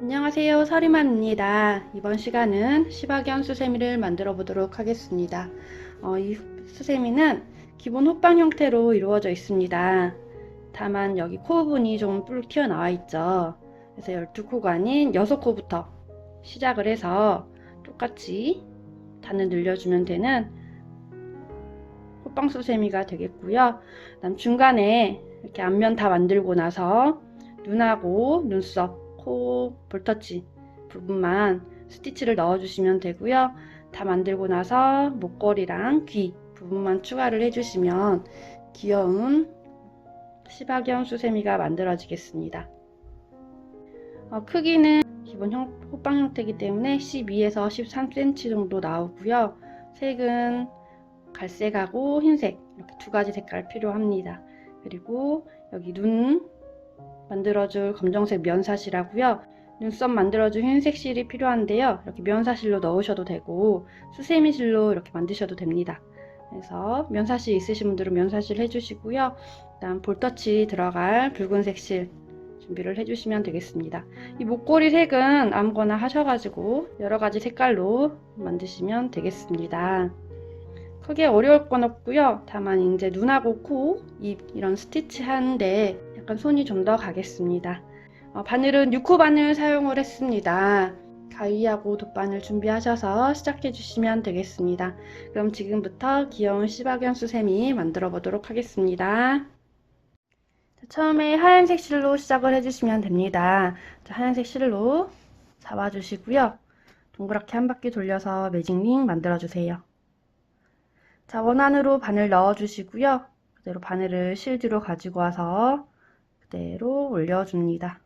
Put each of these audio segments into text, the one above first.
안녕하세요, 서리만입니다. 이번 시간은 시바견 수세미를 만들어 보도록 하겠습니다. 이 수세미는 기본 호빵 형태로 이루어져 있습니다. 다만 여기 코 부분이 좀 뿔 튀어나와 있죠. 그래서 12코가 아닌 6코부터 시작을 해서 똑같이 단을 늘려주면 되는 호빵 수세미가 되겠고요. 그다음 중간에 이렇게 앞면 다 만들고 나서 눈하고 눈썹, 코, 볼터치 부분만 스티치를 넣어주시면 되고요. 다 만들고 나서 목걸이랑 귀 부분만 추가를 해주시면 귀여운 시바견 수세미가 만들어지겠습니다. 크기는 기본 호빵 형태이기 때문에 12에서 13cm 정도 나오고요. 색은 갈색하고 흰색 이렇게 두 가지 색깔 필요합니다. 그리고 여기 눈 만들어줄 검정색 면사실하고요. 눈썹 만들어줄 흰색 실이 필요한데요. 이렇게 면사실로 넣으셔도 되고 수세미 실로 이렇게 만드셔도 됩니다. 그래서 면사실 있으신 분들은 면사실 해주시고요. 그다음 볼터치 들어갈 붉은색 실 준비를 해주시면 되겠습니다. 이 목걸이 색은 아무거나 하셔가지고 여러가지 색깔로 만드시면 되겠습니다. 크게 어려울 건 없고요. 다만 이제 눈하고 코, 입 이런 스티치 하는데 약간 손이 좀 더 가겠습니다. 바늘은 6호 바늘 사용을 했습니다. 가위하고 돗바늘 준비하셔서 시작해 주시면 되겠습니다. 그럼 지금부터 귀여운 시바견 수세미 만들어 보도록 하겠습니다. 처음에 하얀색 실로 시작을 해주시면 됩니다. 하얀색 실로 잡아주시고요. 동그랗게 한 바퀴 돌려서 매직링 만들어주세요. 자, 원안으로 바늘 넣어주시고요. 그대로 바늘을 실 뒤로 가지고 와서 그대로 올려줍니다.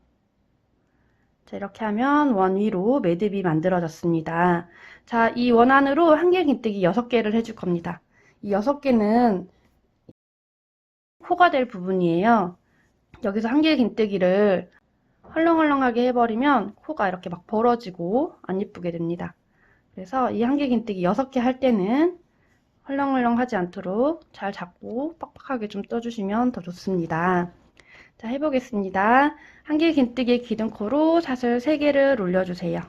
자, 이렇게 하면 원 위로 매듭이 만들어졌습니다. 자, 이 원안으로 한길 긴뜨기 6개를 해줄 겁니다. 이 6개는 코가 될 부분이에요. 여기서 한길 긴뜨기를 헐렁헐렁하게 해버리면 코가 이렇게 막 벌어지고 안 예쁘게 됩니다. 그래서 이 한길 긴뜨기 6개 할 때는 헐렁헐렁 하지 않도록 잘 잡고 빡빡하게 좀 떠주시면 더 좋습니다. 자, 해보겠습니다. 한길 긴뜨기 기둥코로 사슬 3개를 올려주세요.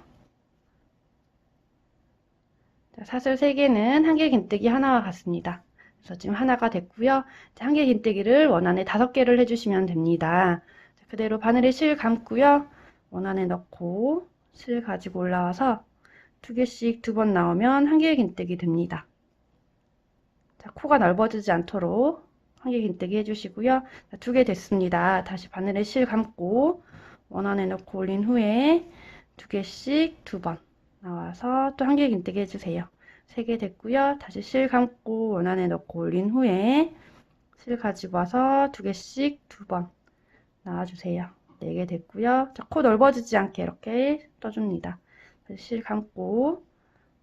자, 사슬 3개는 한길 긴뜨기 하나와 같습니다. 그래서 지금 하나가 됐고요. 자, 한길 긴뜨기를 원안에 5개를 해주시면 됩니다. 자, 그대로 바늘에 실 감고요. 원안에 넣고 실 가지고 올라와서 2개씩 2번 나오면 한길 긴뜨기 됩니다. 자, 코가 넓어지지 않도록 한길 긴뜨기 해주시고요. 2개 됐습니다. 다시 바늘에 실 감고 원안에 넣고 올린 후에 2개씩 2번 나와서 또 한길 긴뜨기 해주세요. 3개 됐고요. 다시 실 감고 원안에 넣고 올린 후에 실 가지고 와서 2개씩 2번 나와주세요. 4개 됐고요. 자, 코 넓어지지 않게 이렇게 떠줍니다. 다시 실 감고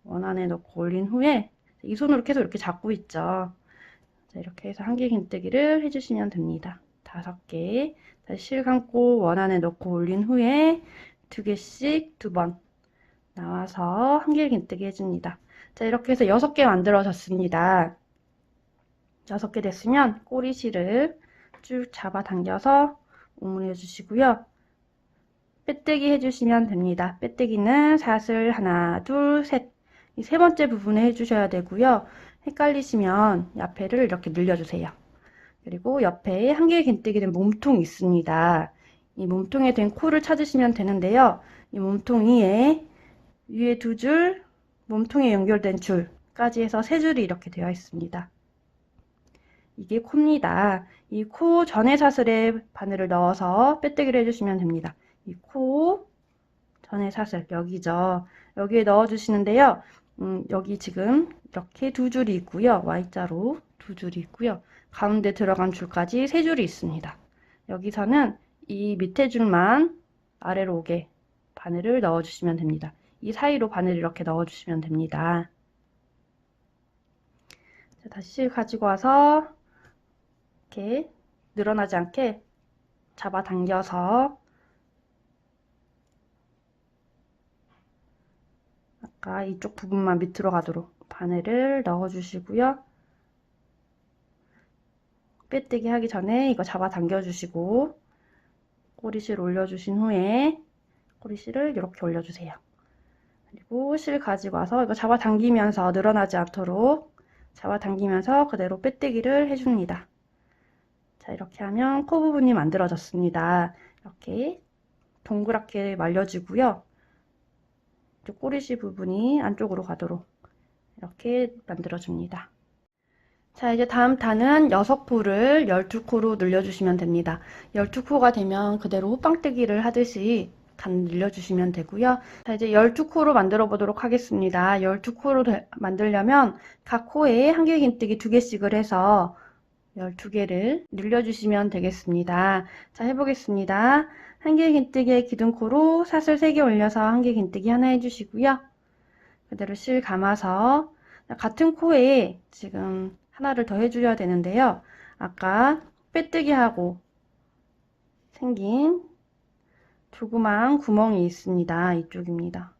원안에 넣고 올린 후에 이 손으로 계속 이렇게 잡고 있죠. 자, 이렇게 해서 한길 긴뜨기를 해주시면 됩니다. 5개. 다시 실 감고 원안에 넣고 올린 후에 2개씩 2번 나와서 한길 긴뜨기 해줍니다. 자, 이렇게 해서 6개 만들어졌습니다. 6개 됐으면 꼬리실을 쭉 잡아당겨서 오므려 주시고요. 빼뜨기 해주시면 됩니다. 빼뜨기는 사슬 하나, 둘, 셋. 이 3번째 부분에 해주셔야 되고요. 헷갈리시면 옆에를 이렇게 늘려주세요. 그리고 옆에 한길 긴뜨기 된 몸통이 있습니다. 이 몸통에 된 코를 찾으시면 되는데요. 이 몸통 위에 2줄, 몸통에 연결된 줄까지 해서 3줄이 이렇게 되어 있습니다. 이게 코입니다. 이 코 전에 사슬에 바늘을 넣어서 빼뜨기를 해주시면 됩니다. 이 코 전에 사슬 여기죠. 여기에 넣어주시는데요. 여기 지금 이렇게 2줄이 있고요. Y자로 2줄이 있고요. 가운데 들어간 줄까지 3줄이 있습니다. 여기서는 이 밑에 줄만 아래로 오게 바늘을 넣어주시면 됩니다. 이 사이로 바늘을 이렇게 넣어주시면 됩니다. 자, 다시 실 가지고 와서 이렇게 늘어나지 않게 잡아당겨서 아까 이쪽 부분만 밑으로 가도록 바늘을 넣어주시고요. 빼뜨기 하기 전에 이거 잡아당겨 주시고 꼬리실 올려주신 후에 꼬리실을 이렇게 올려주세요. 그리고 실 가지고 와서 이거 잡아당기면서 늘어나지 않도록 잡아당기면서 그대로 빼뜨기를 해줍니다. 자, 이렇게 하면 코 부분이 만들어졌습니다. 이렇게 동그랗게 말려주고요. 꼬리실 부분이 안쪽으로 가도록 이렇게 만들어줍니다. 자, 이제 다음 탄은 6코를 12코로 늘려주시면 됩니다. 12코가 되면 그대로 호빵뜨기를 하듯이 간 늘려주시면 되고요. 자, 이제 12코로 만들어 보도록 하겠습니다. 12코로 만들려면 각 코에 한길긴뜨기 2개씩을 해서 12개를 늘려주시면 되겠습니다. 자, 해보겠습니다. 한길긴뜨기의 기둥코로 사슬 3개 올려서 한길긴뜨기 하나 해주시고요. 그대로 실 감아서 같은 코에 지금 하나를 더 해줘야 되는데요. 아까 빼뜨기하고 생긴 조그만 구멍이 있습니다. 이쪽입니다.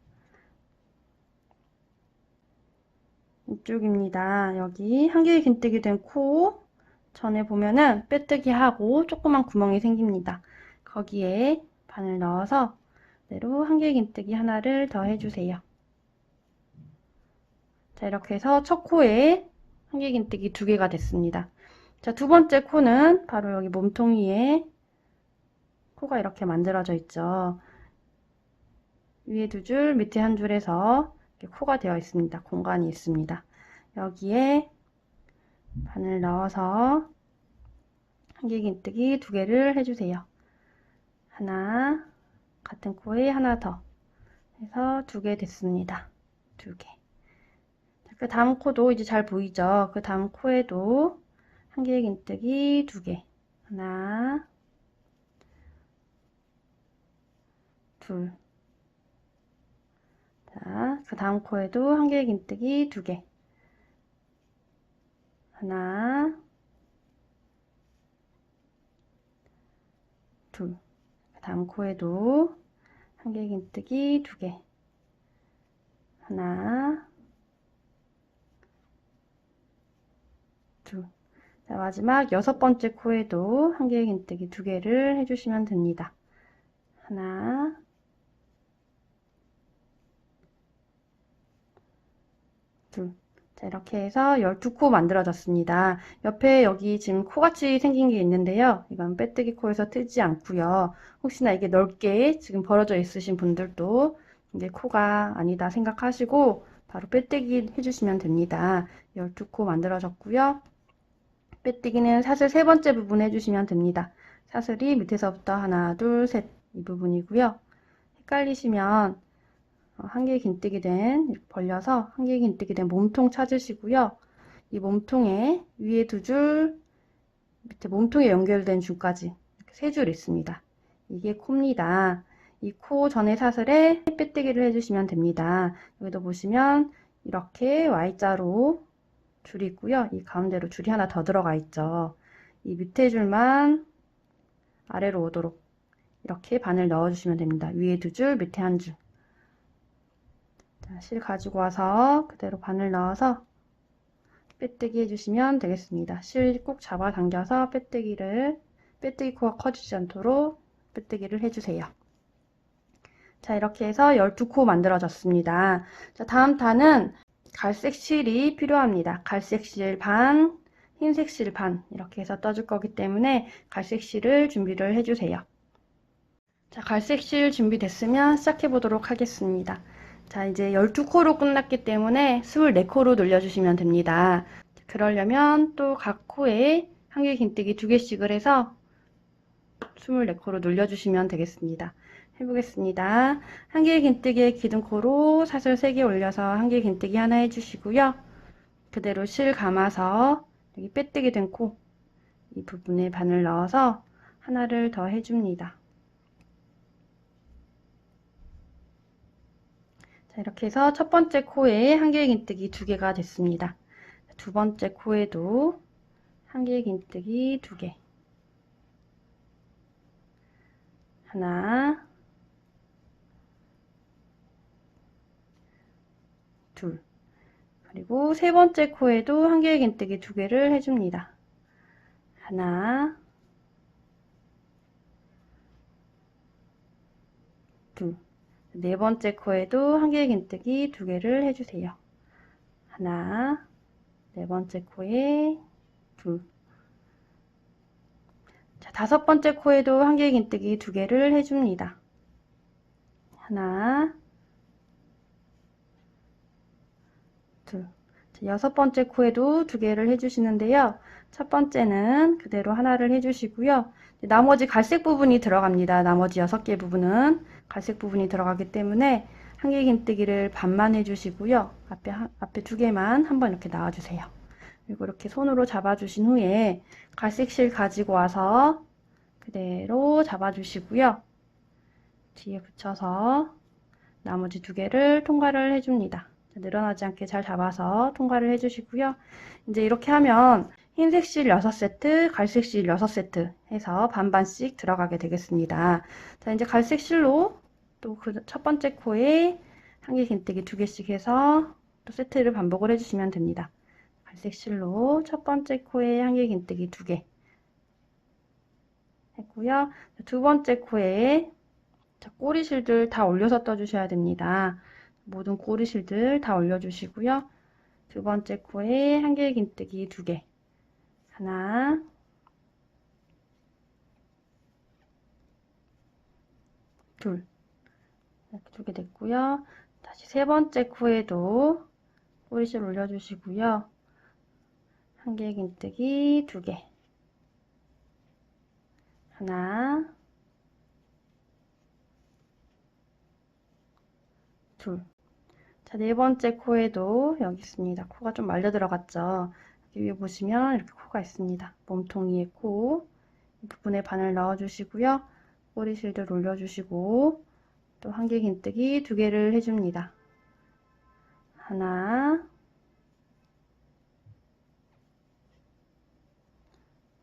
이쪽입니다. 여기 한길긴뜨기 된 코 전에 보면은 빼뜨기하고 조그만 구멍이 생깁니다. 거기에 바늘 넣어서 그대로 한길긴뜨기 하나를 더 해주세요. 자, 이렇게 해서 첫 코에 한길긴뜨기 2개가 됐습니다. 자, 두 번째 코는 바로 여기 몸통위에 코가 이렇게 만들어져 있죠. 위에 2줄, 밑에 1줄 해서 이렇게 코가 되어 있습니다. 공간이 있습니다. 여기에 바늘 넣어서 한길긴뜨기 2개를 해주세요. 하나, 같은 코에 하나 더 해서 2개 됐습니다. 2개. 그 다음 코도 이제 잘 보이죠? 그 다음 코에도 한길긴뜨기 2개. 하나, 둘. 자, 그 다음 코에도 한길긴뜨기 2개. 하나, 둘. 그 다음 코에도 한길긴뜨기 2개. 하나, 둘. 자, 마지막 6번째 코에도 한길긴뜨기 2개를 해주시면 됩니다. 하나, 둘. 자, 이렇게 해서 12코 만들어졌습니다. 옆에 여기 지금 코같이 생긴 게 있는데요. 이건 빼뜨기 코에서 트지 않고요. 혹시나 이게 넓게 지금 벌어져 있으신 분들도 이제 코가 아니다 생각하시고 바로 빼뜨기 해주시면 됩니다. 12코 만들어졌고요. 빼뜨기는 사슬 3번째 부분 해주시면 됩니다. 사슬이 밑에서부터 하나, 둘, 셋 이 부분이고요. 헷갈리시면 한길긴뜨기 된 이렇게 벌려서 한길긴뜨기 된 몸통 찾으시고요. 이 몸통에 위에 2줄, 밑에 몸통에 연결된 줄까지 이렇게 3줄 있습니다. 이게 코입니다. 이 코 전에 사슬에 빼뜨기를 해주시면 됩니다. 여기도 보시면 이렇게 Y자로 줄이 있고요. 이 가운데로 줄이 하나 더 들어가 있죠. 이 밑에 줄만 아래로 오도록 이렇게 바늘 넣어주시면 됩니다. 위에 2줄, 밑에 1줄. 자, 실 가지고 와서 그대로 바늘 넣어서 빼뜨기 해주시면 되겠습니다. 실 꼭 잡아 당겨서 빼뜨기 코가 커지지 않도록 빼뜨기를 해주세요. 자, 이렇게 해서 12코 만들어졌습니다. 자, 다음 탄은 갈색 실이 필요합니다. 갈색 실 반, 흰색 실 반 이렇게 해서 떠줄 거기 때문에 갈색 실을 준비를 해주세요. 자, 갈색 실 준비됐으면 시작해 보도록 하겠습니다. 자, 이제 12코로 끝났기 때문에 24코로 늘려주시면 됩니다. 그러려면 또 각 코에 한길긴뜨기 2개씩을 해서 24코로 늘려주시면 되겠습니다. 해보겠습니다. 한길긴뜨기의 기둥코로 사슬 3개 올려서 한길긴뜨기 하나 해주시고요. 그대로 실 감아서 여기 빼뜨기 된 코 이 부분에 바늘 넣어서 하나를 더 해줍니다. 자, 이렇게 해서 첫 번째 코에 한길긴뜨기 2개가 됐습니다. 두 번째 코에도 한길긴뜨기 2개. 하나, 둘. 그리고 세 번째 코에도 한길긴뜨기 2개를 해줍니다. 하나, 둘. 네 번째 코에도 한길긴뜨기 2개를 해주세요. 하나, 네 번째 코에 둘. 자, 다섯 번째 코에도 한길긴뜨기 2개를 해줍니다. 하나, 둘. 자, 여섯 번째 코에도 2개를 해주시는데요. 첫 번째는 그대로 하나를 해주시고요. 나머지 갈색 부분이 들어갑니다. 나머지 6개 부분은 갈색 부분이 들어가기 때문에 한길긴뜨기를 반만 해주시고요. 앞에 2개만 한번 이렇게 나와주세요. 그리고 이렇게 손으로 잡아주신 후에 갈색 실 가지고 와서 그대로 잡아주시고요. 뒤에 붙여서 나머지 2개를 통과를 해줍니다. 늘어나지 않게 잘 잡아서 통과를 해주시고요. 이제 이렇게 하면 흰색 실 6세트, 갈색 실 6세트 해서 반반씩 들어가게 되겠습니다. 자, 이제 갈색 실로 또 그 첫 번째 코에 한길긴뜨기 2개씩 해서 또 세트를 반복을 해주시면 됩니다. 갈색 실로 첫 번째 코에 한길긴뜨기 2개 했고요. 두 번째 코에 자, 꼬리실들 다 올려서 떠주셔야 됩니다. 모든 꼬리실들 다 올려주시고요. 두 번째 코에 한길긴뜨기 2개. 하나, 둘. 이렇게 2개 됐고요. 다시 세 번째 코에도 꼬리실 올려주시고요. 한길긴뜨기 2개. 하나, 둘. 자, 네 번째 코에도 여기 있습니다. 코가 좀 말려 들어갔죠. 여기 위에 보시면 이렇게 코가 있습니다. 몸통위에 코. 이 부분에 바늘 넣어주시고요. 꼬리실들 올려주시고 또 한길긴뜨기 2개를 해줍니다. 하나,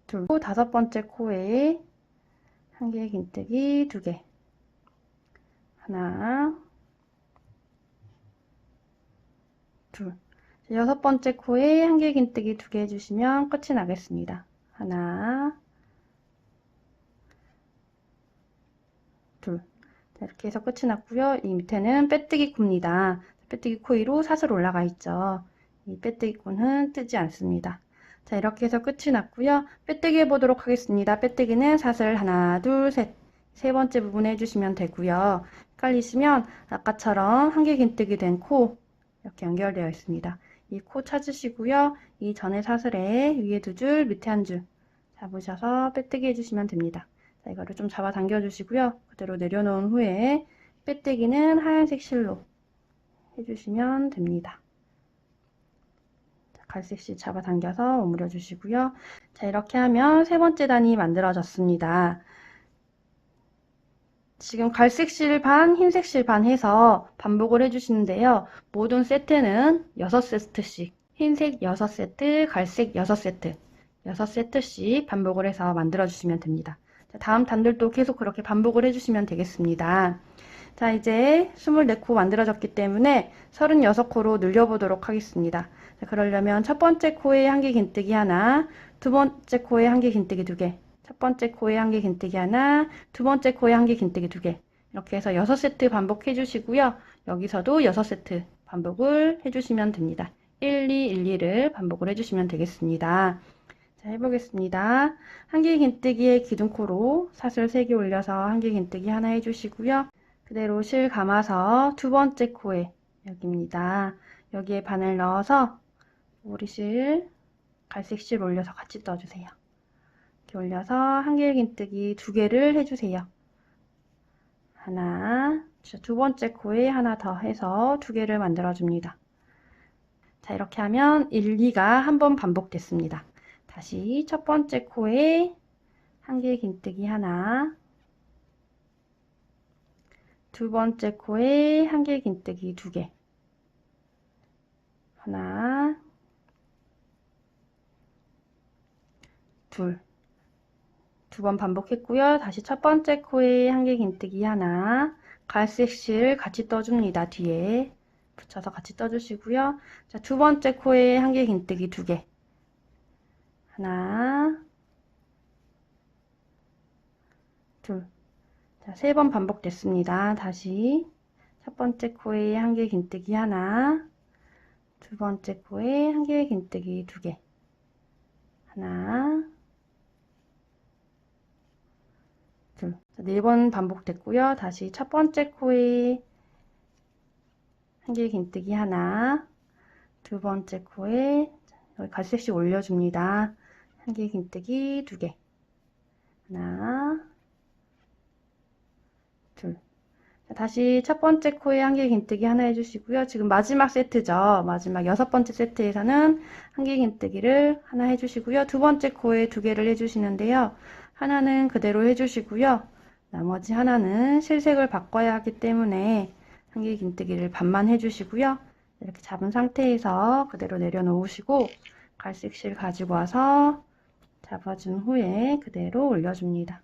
둘. 다섯 번째 코에 한길긴뜨기 2개. 하나, 둘. 여섯 번째 코에 한길긴뜨기 2개 해주시면 끝이 나겠습니다. 하나, 둘. 자, 이렇게 해서 끝이 났고요. 이 밑에는 빼뜨기 코입니다. 빼뜨기 코 위로 사슬 올라가 있죠. 이 빼뜨기 코는 뜨지 않습니다. 자, 이렇게 해서 끝이 났고요. 빼뜨기 해보도록 하겠습니다. 빼뜨기는 사슬 하나, 둘, 셋. 세 번째 부분에 해주시면 되고요. 헷갈리시면 아까처럼 한길긴뜨기 된 코 이렇게 연결되어 있습니다. 이 코 찾으시고요. 이 전에 사슬에 위에 2줄, 밑에 1줄 잡으셔서 빼뜨기 해주시면 됩니다. 자, 이거를 좀 잡아 당겨 주시고요. 그대로 내려놓은 후에 빼뜨기는 하얀색 실로 해주시면 됩니다. 자, 갈색 실 잡아 당겨서 오므려 주시고요. 자, 이렇게 하면 세 번째 단이 만들어졌습니다. 지금 갈색 실 반, 흰색 실 반 해서 반복을 해주시는데요. 모든 세트는 6세트씩 흰색 6세트, 갈색 6세트 6세트씩 반복을 해서 만들어 주시면 됩니다. 자, 다음 단들도 계속 그렇게 반복을 해주시면 되겠습니다. 자, 이제 24코 만들어졌기 때문에 36코로 늘려보도록 하겠습니다. 자, 그러려면 첫 번째 코에 한길긴뜨기 하나, 두 번째 코에 한길긴뜨기 2개, 첫 번째 코에 한길긴뜨기 하나, 두 번째 코에 한길긴뜨기 2개 이렇게 해서 6세트 반복해 주시고요. 여기서도 6세트 반복을 해주시면 됩니다. 1, 2, 1, 2를 반복을 해주시면 되겠습니다. 자, 해보겠습니다. 한길긴뜨기의 기둥코로 사슬 3개 올려서 한길긴뜨기 하나 해주시고요. 그대로 실 감아서 두 번째 코에 여기입니다. 여기에 바늘 넣어서 오리실, 갈색 실 올려서 같이 떠주세요. 이렇게 올려서 한길긴뜨기 2개를 해주세요. 하나, 두 번째 코에 하나 더 해서 2개를 만들어줍니다. 자, 이렇게 하면 1, 2가 한 번 반복됐습니다. 다시 첫 번째 코에 한길긴뜨기 하나, 두 번째 코에 한길긴뜨기 2개, 하나, 둘, 2번 반복했고요. 다시 첫 번째 코에 한길긴뜨기 하나, 갈색 실 같이 떠줍니다. 뒤에 붙여서 같이 떠주시고요. 자, 두 번째 코에 한길긴뜨기 2개, 하나, 둘. 자, 3번 반복됐습니다. 다시 첫 번째 코에 한길긴뜨기 하나, 두 번째 코에 한길긴뜨기 두 개, 하나, 둘. 네 번 반복됐고요. 다시 첫 번째 코에 한길긴뜨기 하나, 두 번째 코에 여기 갈색씩 올려줍니다. 한길긴뜨기 두 개, 하나, 둘. 다시 첫 번째 코에 한길긴뜨기 하나 해주시고요. 지금 마지막 세트죠. 마지막 6번째 세트에서는 한길긴뜨기를 하나 해주시고요. 두 번째 코에 두 개를 해주시는데요. 하나는 그대로 해주시고요. 나머지 하나는 실색을 바꿔야 하기 때문에 한길긴뜨기를 반만 해주시고요. 이렇게 잡은 상태에서 그대로 내려놓으시고 갈색실 가지고 와서 잡아준 후에 그대로 올려줍니다.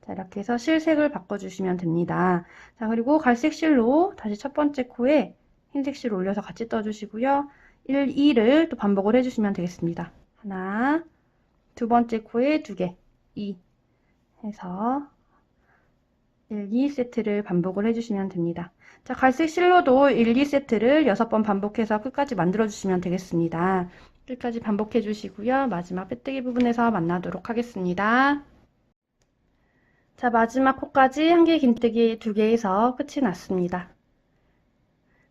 자, 이렇게 해서 실색을 바꿔주시면 됩니다. 자, 그리고 갈색 실로 다시 첫 번째 코에 흰색 실 올려서 같이 떠주시고요. 1, 2를 또 반복을 해주시면 되겠습니다. 하나, 두 번째 코에 두 개, 2 해서 1, 2세트를 반복을 해주시면 됩니다. 자, 갈색 실로도 1, 2세트를 6번 반복해서 끝까지 만들어주시면 되겠습니다. 끝까지 반복해 주시고요. 마지막 빼뜨기 부분에서 만나도록 하겠습니다. 자, 마지막 코까지 한길긴뜨기 두 개에서 끝이 났습니다.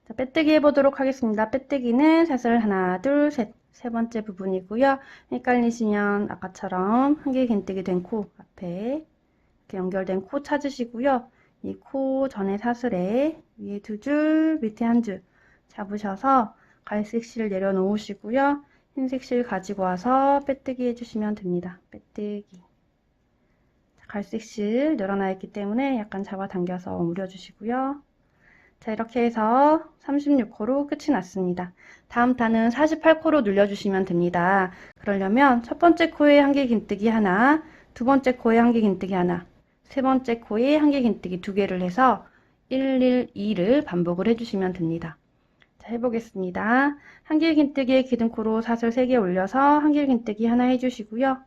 자, 빼뜨기 해보도록 하겠습니다. 빼뜨기는 사슬 하나, 둘, 셋, 세 번째 부분이고요. 헷갈리시면 아까처럼 한길긴뜨기 된 코 앞에 이렇게 연결된 코 찾으시고요. 이 코 전에 사슬에 위에 두 줄, 밑에 한 줄 잡으셔서 갈색 실 내려놓으시고요. 흰색 실 가지고 와서 빼뜨기 해주시면 됩니다. 빼뜨기. 갈색 실 늘어나 있기 때문에 약간 잡아당겨서 오므려주시고요. 자, 이렇게 해서 36코로 끝이 났습니다. 다음 단은 48코로 눌려주시면 됩니다. 그러려면 첫 번째 코에 한길긴뜨기 하나, 두 번째 코에 한길긴뜨기 하나, 세 번째 코에 한길긴뜨기 두 개를 해서 1, 1, 2를 반복을 해주시면 됩니다. 자, 해보겠습니다. 한길긴뜨기에 기둥코로 사슬 3개 올려서 한길긴뜨기 하나 해주시고요.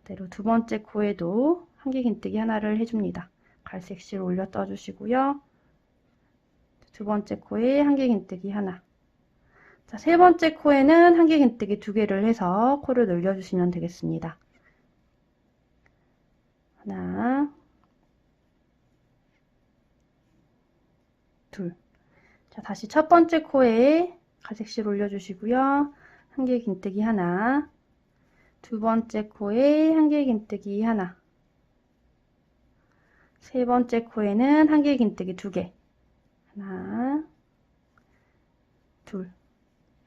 그대로 두 번째 코에도 한길긴뜨기 하나를 해줍니다. 갈색 실 올려 떠주시고요. 두 번째 코에 한길긴뜨기 하나. 자, 세 번째 코에는 한길긴뜨기 두 개를 해서 코를 늘려주시면 되겠습니다. 하나, 둘. 자, 다시 첫 번째 코에 갈색 실 올려주시고요. 한길긴뜨기 하나. 두 번째 코에 한길긴뜨기 하나. 세 번째 코에는 한길긴뜨기 두 개. 하나, 둘.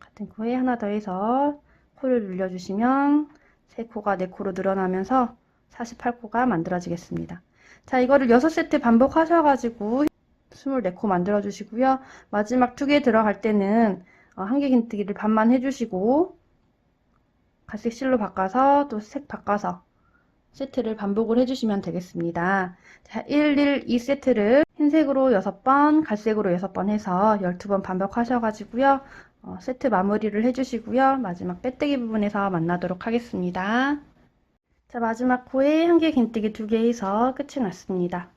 같은 코에 하나 더 해서 코를 눌려주시면 세 코가 네 코로 늘어나면서 48코가 만들어지겠습니다. 자, 이거를 6세트 반복하셔가지고 24코 만들어 주시고요. 마지막 두 개 들어갈 때는 한길긴뜨기를 반만 해주시고 갈색 실로 바꿔서 또 색 바꿔서 세트를 반복을 해주시면 되겠습니다. 자, 1, 1, 2세트를 흰색으로 6번, 갈색으로 6번 해서 12번 반복하셔가지고요. 세트 마무리를 해주시고요. 마지막 빼뜨기 부분에서 만나도록 하겠습니다. 자, 마지막 코에 한길긴뜨기 두 개 해서 끝이 났습니다.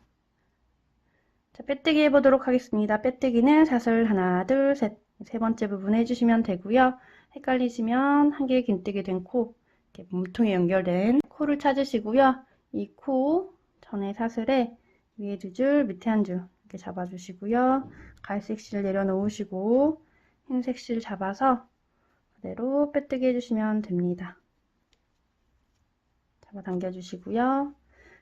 자, 빼뜨기 해보도록 하겠습니다. 빼뜨기는 사슬 하나, 둘, 셋, 세 번째 부분 해주시면 되고요. 헷갈리시면 한길긴뜨기 된 코, 이렇게 몸통에 연결된 코를 찾으시고요. 이 코 전에 사슬에 위에 두 줄, 밑에 한 줄 이렇게 잡아주시고요. 갈색 실 내려놓으시고 흰색 실 잡아서 그대로 빼뜨기 해주시면 됩니다. 잡아당겨 주시고요.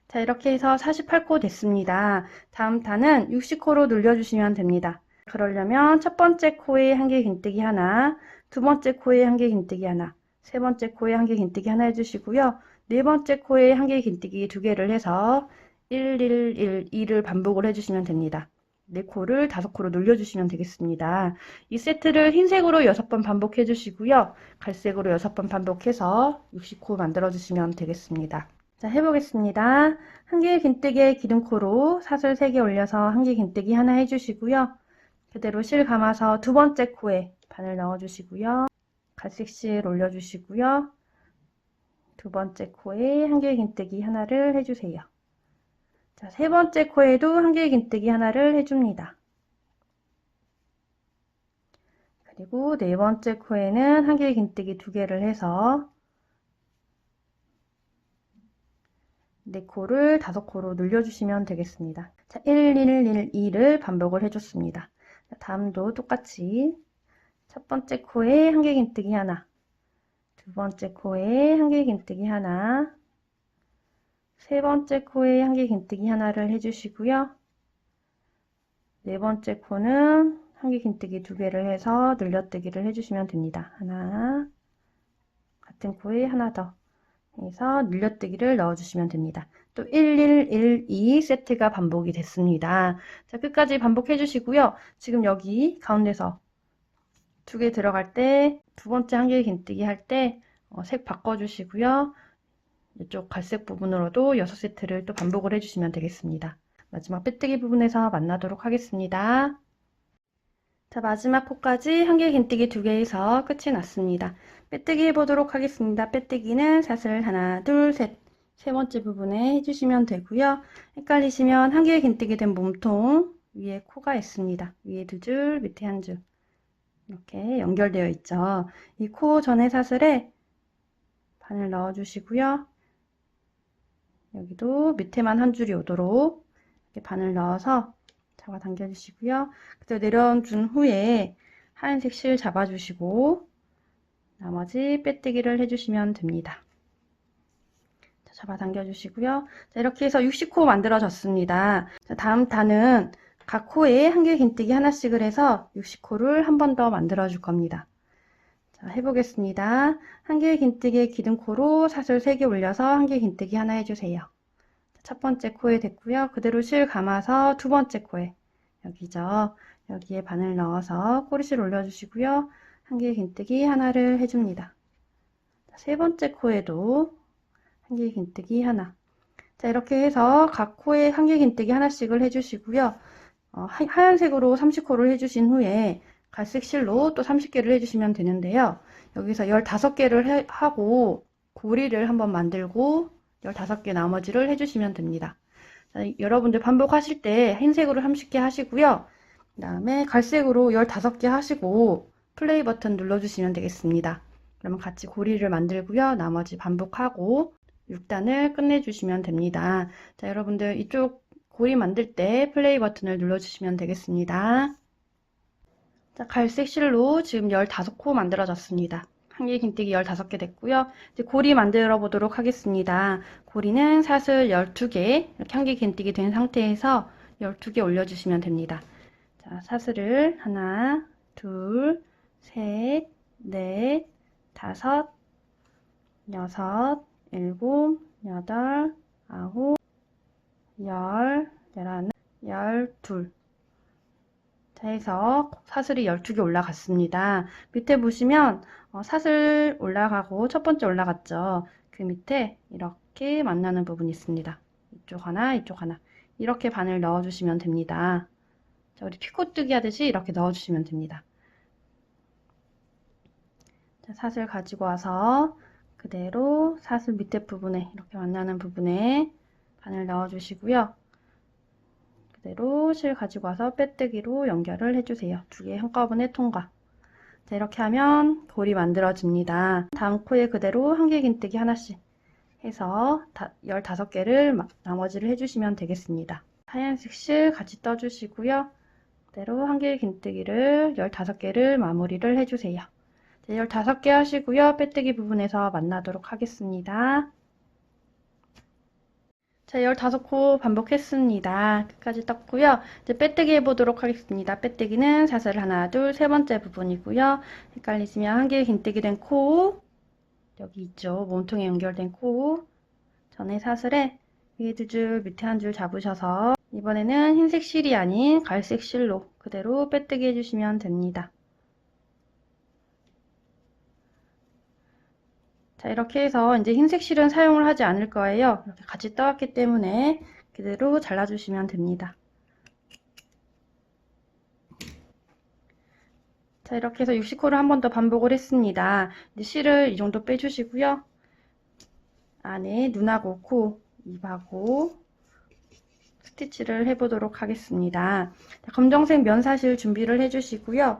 자, 이렇게 해서 48코 됐습니다. 다음 단은 60코로 눌려주시면 됩니다. 그러려면 첫 번째 코에 한길긴뜨기 하나, 두 번째 코에 한길긴뜨기 하나, 세 번째 코에 한길긴뜨기 하나 해주시고요. 네 번째 코에 한길긴뜨기 두 개를 해서 1, 1, 1, 2를 반복을 해주시면 됩니다. 네 코를 5코로 눌려주시면 되겠습니다. 이 세트를 흰색으로 6번 반복해 주시고요. 갈색으로 6번 반복해서 60코 만들어 주시면 되겠습니다. 자, 해보겠습니다. 한길긴뜨기에 기둥코로 사슬 3개 올려서 한길긴뜨기 하나 해주시고요. 그대로 실 감아서 두 번째 코에 바늘 넣어주시고요. 갈색 실 올려주시고요. 두 번째 코에 한길긴뜨기 하나를 해주세요. 자, 세 번째 코에도 한길긴뜨기 하나를 해줍니다. 그리고 네 번째 코에는 한길 긴뜨기 2개를 해서 네 코를 5코로 늘려주시면 되겠습니다. 자, 1, 1, 1, 2를 반복을 해줬습니다. 자, 다음도 똑같이 첫 번째 코에 한길 긴뜨기 하나, 두 번째 코에 한길 긴뜨기 하나, 세 번째 코에 한길 긴뜨기 하나를 해주시고요. 네 번째 코는 한길 긴뜨기 2개를 해서 늘려뜨기를 해주시면 됩니다. 하나, 같은 코에 하나 더 해서 늘려뜨기를 넣어주시면 됩니다. 또 1, 1, 1, 2 세트가 반복이 됐습니다. 자, 끝까지 반복해 주시고요. 지금 여기 가운데서 2개 들어갈 때 두 번째 한길 긴뜨기 할 때 색 바꿔주시고요. 이쪽 갈색 부분으로도 6세트를 또 반복을 해주시면 되겠습니다. 마지막 빼뜨기 부분에서 만나도록 하겠습니다. 자, 마지막 코까지 한길 긴뜨기 2개에서 끝이 났습니다. 빼뜨기 해보도록 하겠습니다. 빼뜨기는 사슬 하나, 둘, 셋, 세 번째 부분에 해주시면 되고요. 헷갈리시면 한길 긴뜨기 된 몸통 위에 코가 있습니다. 위에 2줄, 밑에 1줄 이렇게 연결되어 있죠. 이 코 전에 사슬에 바늘 넣어주시고요. 여기도 밑에만 1줄이 오도록 이렇게 바늘 넣어서 잡아당겨 주시고요. 그대로 내려준 후에 하얀색 실 잡아주시고 나머지 빼뜨기를 해주시면 됩니다. 자, 잡아당겨 주시고요. 자, 이렇게 해서 60코 만들어졌습니다. 자, 다음 단은 각 코에 한길 긴뜨기 하나씩을 해서 60코를 한 번 더 만들어 줄 겁니다. 자, 해보겠습니다. 한길 긴뜨기의 기둥코로 사슬 3개 올려서 한길 긴뜨기 하나 해주세요. 첫 번째 코에 됐고요. 그대로 실 감아서 두 번째 코에 여기죠. 여기에 바늘 넣어서 꼬리실 올려주시고요. 한길 긴뜨기 하나를 해줍니다. 세 번째 코에도 한길 긴뜨기 하나. 자, 이렇게 해서 각 코에 한길 긴뜨기 하나씩을 해주시고요. 하얀색으로 30코를 해주신 후에 갈색 실로 또 30개를 해주시면 되는데요. 여기서 15개를 하고 고리를 한번 만들고 15개 나머지를 해주시면 됩니다. 자, 여러분들 반복하실 때 흰색으로 30개 하시고요. 그 다음에 갈색으로 15개 하시고 플레이 버튼 눌러주시면 되겠습니다. 그러면 같이 고리를 만들고요. 나머지 반복하고 6단을 끝내주시면 됩니다. 자, 여러분들 이쪽 고리 만들 때 플레이 버튼을 눌러주시면 되겠습니다. 자, 갈색 실로 지금 15코 만들어졌습니다. 한길 긴뜨기 15개 됐고요. 이제 고리 만들어 보도록 하겠습니다. 고리는 사슬 12개 이렇게 한길 긴뜨기 된 상태에서 12개 올려주시면 됩니다. 자, 사슬을 하나, 둘, 셋, 넷, 다섯, 여섯, 일곱, 여덟, 아홉, 열, 열하나, 열둘. 자, 해서 사슬이 12개 올라갔습니다. 밑에 보시면 사슬 올라가고 첫 번째 올라갔죠. 그 밑에 이렇게 만나는 부분이 있습니다. 이쪽 하나, 이쪽 하나. 이렇게 바늘 넣어주시면 됩니다. 자, 우리 피코뜨기 하듯이 이렇게 넣어주시면 됩니다. 자, 사슬 가지고 와서 그대로 사슬 밑에 부분에 이렇게 만나는 부분에 바늘 넣어주시고요. 그대로 실 가지고 와서 빼뜨기로 연결을 해주세요. 2개 한꺼번에 통과. 자, 이렇게 하면 고리 만들어집니다. 다음 코에 그대로 한길 긴뜨기 하나씩 해서 15개를 나머지를 해주시면 되겠습니다. 하얀색 실 같이 떠주시고요. 그대로 한길 긴뜨기를 15개를 마무리를 해주세요. 자, 15개 하시고요. 빼뜨기 부분에서 만나도록 하겠습니다. 자, 15코 반복했습니다. 끝까지 떴고요. 이제 빼뜨기 해보도록 하겠습니다. 빼뜨기는 사슬 하나, 둘, 세 번째 부분이고요. 헷갈리시면 한길 긴뜨기 된 코, 여기 있죠. 몸통에 연결된 코, 전에 사슬에 위에 2줄, 밑에 1줄 잡으셔서 이번에는 흰색 실이 아닌 갈색 실로 그대로 빼뜨기 해주시면 됩니다. 자, 이렇게 해서 이제 흰색 실은 사용을 하지 않을 거예요. 이렇게 같이 떠왔기 때문에 그대로 잘라주시면 됩니다. 자, 이렇게 해서 60코를 한 번 더 반복을 했습니다. 이제 실을 이 정도 빼주시고요. 안에 눈하고 코, 입하고 스티치를 해보도록 하겠습니다. 자, 검정색 면사실 준비를 해주시고요.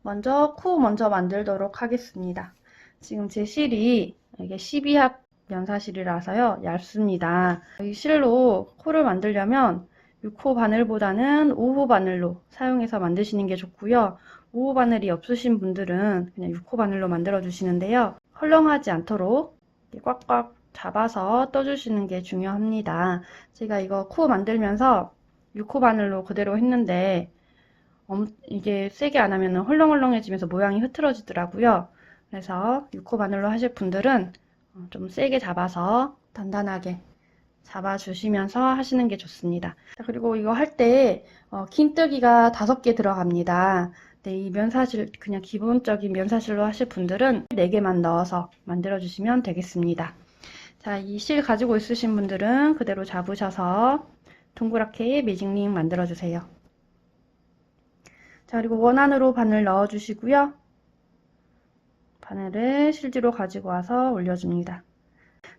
먼저 코 먼저 만들도록 하겠습니다. 지금 제 실이 이게 12합 면사실이라서요, 얇습니다. 이 실로 코를 만들려면 6호 바늘보다는 5호 바늘로 사용해서 만드시는 게 좋고요. 5호 바늘이 없으신 분들은 그냥 6호 바늘로 만들어 주시는데요. 헐렁하지 않도록 꽉꽉 잡아서 떠주시는 게 중요합니다. 제가 이거 코 만들면서 6호 바늘로 그대로 했는데 이게 세게 안 하면 헐렁헐렁해지면서 모양이 흐트러지더라고요. 그래서 6호 바늘로 하실 분들은 좀 세게 잡아서 단단하게 잡아주시면서 하시는 게 좋습니다. 자, 그리고 이거 할 때 긴뜨기가 5개 들어갑니다. 네, 이 면사실 그냥 기본적인 면사실로 하실 분들은 4개만 넣어서 만들어 주시면 되겠습니다. 자, 이 실 가지고 있으신 분들은 그대로 잡으셔서 동그랗게 매직링 만들어 주세요. 자, 그리고 원안으로 바늘 넣어 주시고요. 바늘을 실지로 가지고 와서 올려줍니다.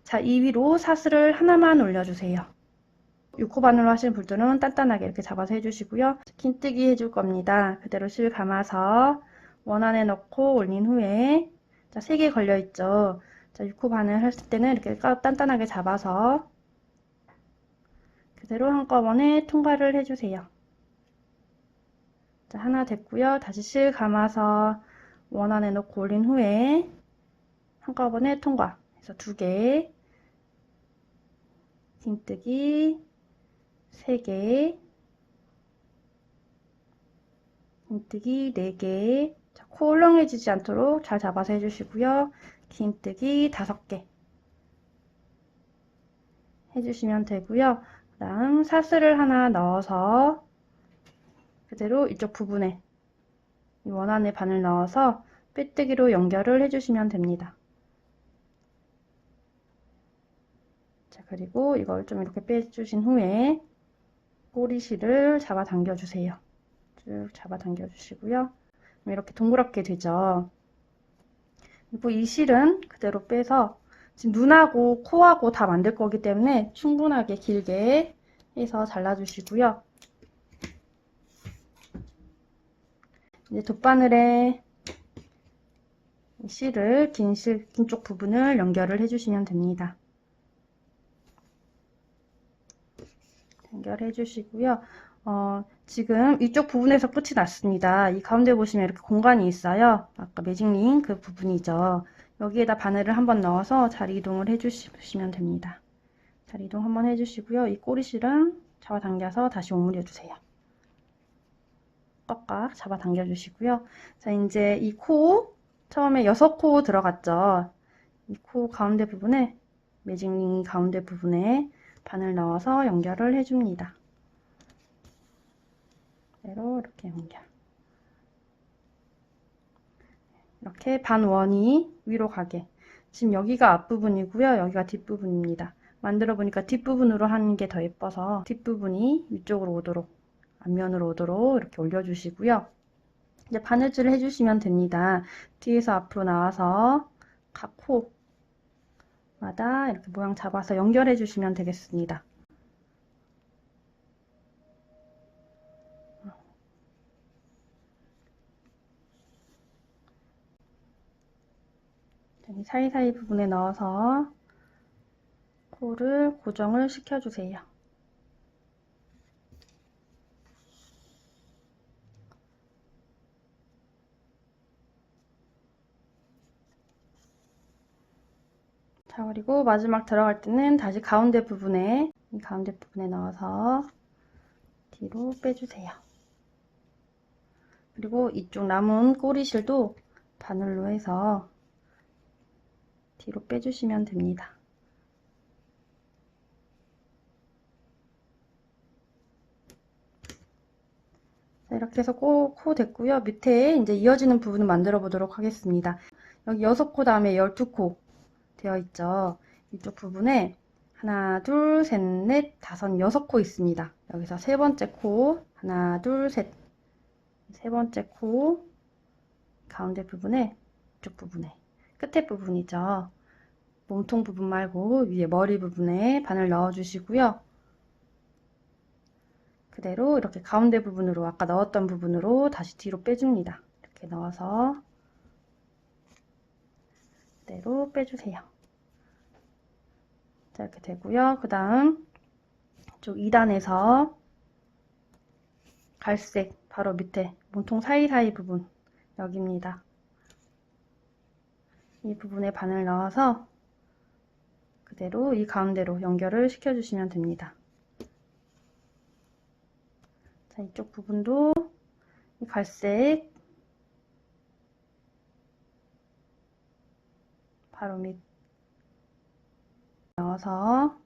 자, 이 위로 사슬을 하나만 올려주세요. 6호 바늘로 하시는 분들은 단단하게 이렇게 잡아서 해주시고요. 긴뜨기 해줄 겁니다. 그대로 실 감아서 원안에 넣고 올린 후에 자, 3개 걸려있죠. 자, 6호 바늘 했을 때는 이렇게 단단하게 잡아서 그대로 한꺼번에 통과를 해주세요. 자, 하나 됐고요. 다시 실 감아서 원안에 넣고 올린 후에 한꺼번에 통과 해서 2개, 긴뜨기 3개, 긴뜨기 4개. 자, 코 울렁해지지 않도록 잘 잡아서 해주시고요. 긴뜨기 5개 해주시면 되고요. 그 다음 사슬을 하나 넣어서 그대로 이쪽 부분에 이 원안에 바늘 넣어서 빼뜨기로 연결을 해주시면 됩니다. 자, 그리고 이걸 좀 이렇게 빼주신 후에 꼬리실을 잡아 당겨 주세요. 쭉 잡아 당겨 주시고요. 이렇게 동그랗게 되죠. 그리고 이 실은 그대로 빼서 지금 눈하고 코하고 다 만들 거기 때문에 충분하게 길게 해서 잘라 주시고요. 이제 돗바늘에 실을 긴 쪽 부분을 연결을 해주시면 됩니다. 연결해 주시고요. 지금 이쪽 부분에서 끝이 났습니다. 이 가운데 보시면 이렇게 공간이 있어요. 아까 매직링 그 부분이죠. 여기에다 바늘을 한번 넣어서 자리 이동을 해주시면 됩니다. 자리 이동 한번 해주시고요. 이 꼬리실은 잡아당겨서 다시 오므려 주세요. 꽉꽉 잡아당겨 주시고요. 자, 이제 이 코 처음에 6코 들어갔죠. 이 코 가운데 부분에 매직링 가운데 부분에 바늘 넣어서 연결을 해줍니다. 그대로 이렇게 연결. 이렇게 반원이 위로 가게. 지금 여기가 앞부분이고요. 여기가 뒷부분입니다. 만들어 보니까 뒷부분으로 하는 게 더 예뻐서 뒷부분이 위쪽으로 오도록 앞면으로 오도록 이렇게 올려주시고요. 이제 바늘질을 해주시면 됩니다. 뒤에서 앞으로 나와서 각 코마다 이렇게 모양 잡아서 연결해 주시면 되겠습니다. 사이사이 부분에 넣어서 코를 고정을 시켜주세요. 자, 그리고 마지막 들어갈 때는 다시 가운데 부분에 이 가운데 부분에 넣어서 뒤로 빼주세요. 그리고 이쪽 남은 꼬리실도 바늘로 해서 뒤로 빼주시면 됩니다. 자, 이렇게 해서 코 됐고요. 밑에 이제 이어지는 부분을 만들어 보도록 하겠습니다. 여기 6코 다음에 12코 되어 있죠. 이쪽 부분에 하나, 둘, 셋, 넷, 다섯, 6코 있습니다. 여기서 세 번째 코, 하나, 둘, 셋, 세 번째 코, 가운데 부분에, 이쪽 부분에, 끝에 부분이죠. 몸통 부분 말고 위에 머리 부분에 바늘 넣어 주시고요. 그대로 이렇게 가운데 부분으로 아까 넣었던 부분으로 다시 뒤로 빼줍니다. 이렇게 넣어서 그대로 빼주세요. 자, 이렇게 되고요. 그 다음 이쪽 2단에서 갈색 바로 밑에 몸통 사이사이 부분 여기입니다. 이 부분에 바늘 넣어서 그대로 이 가운데로 연결을 시켜주시면 됩니다. 자, 이쪽 부분도 이 갈색 바로 밑 넣어서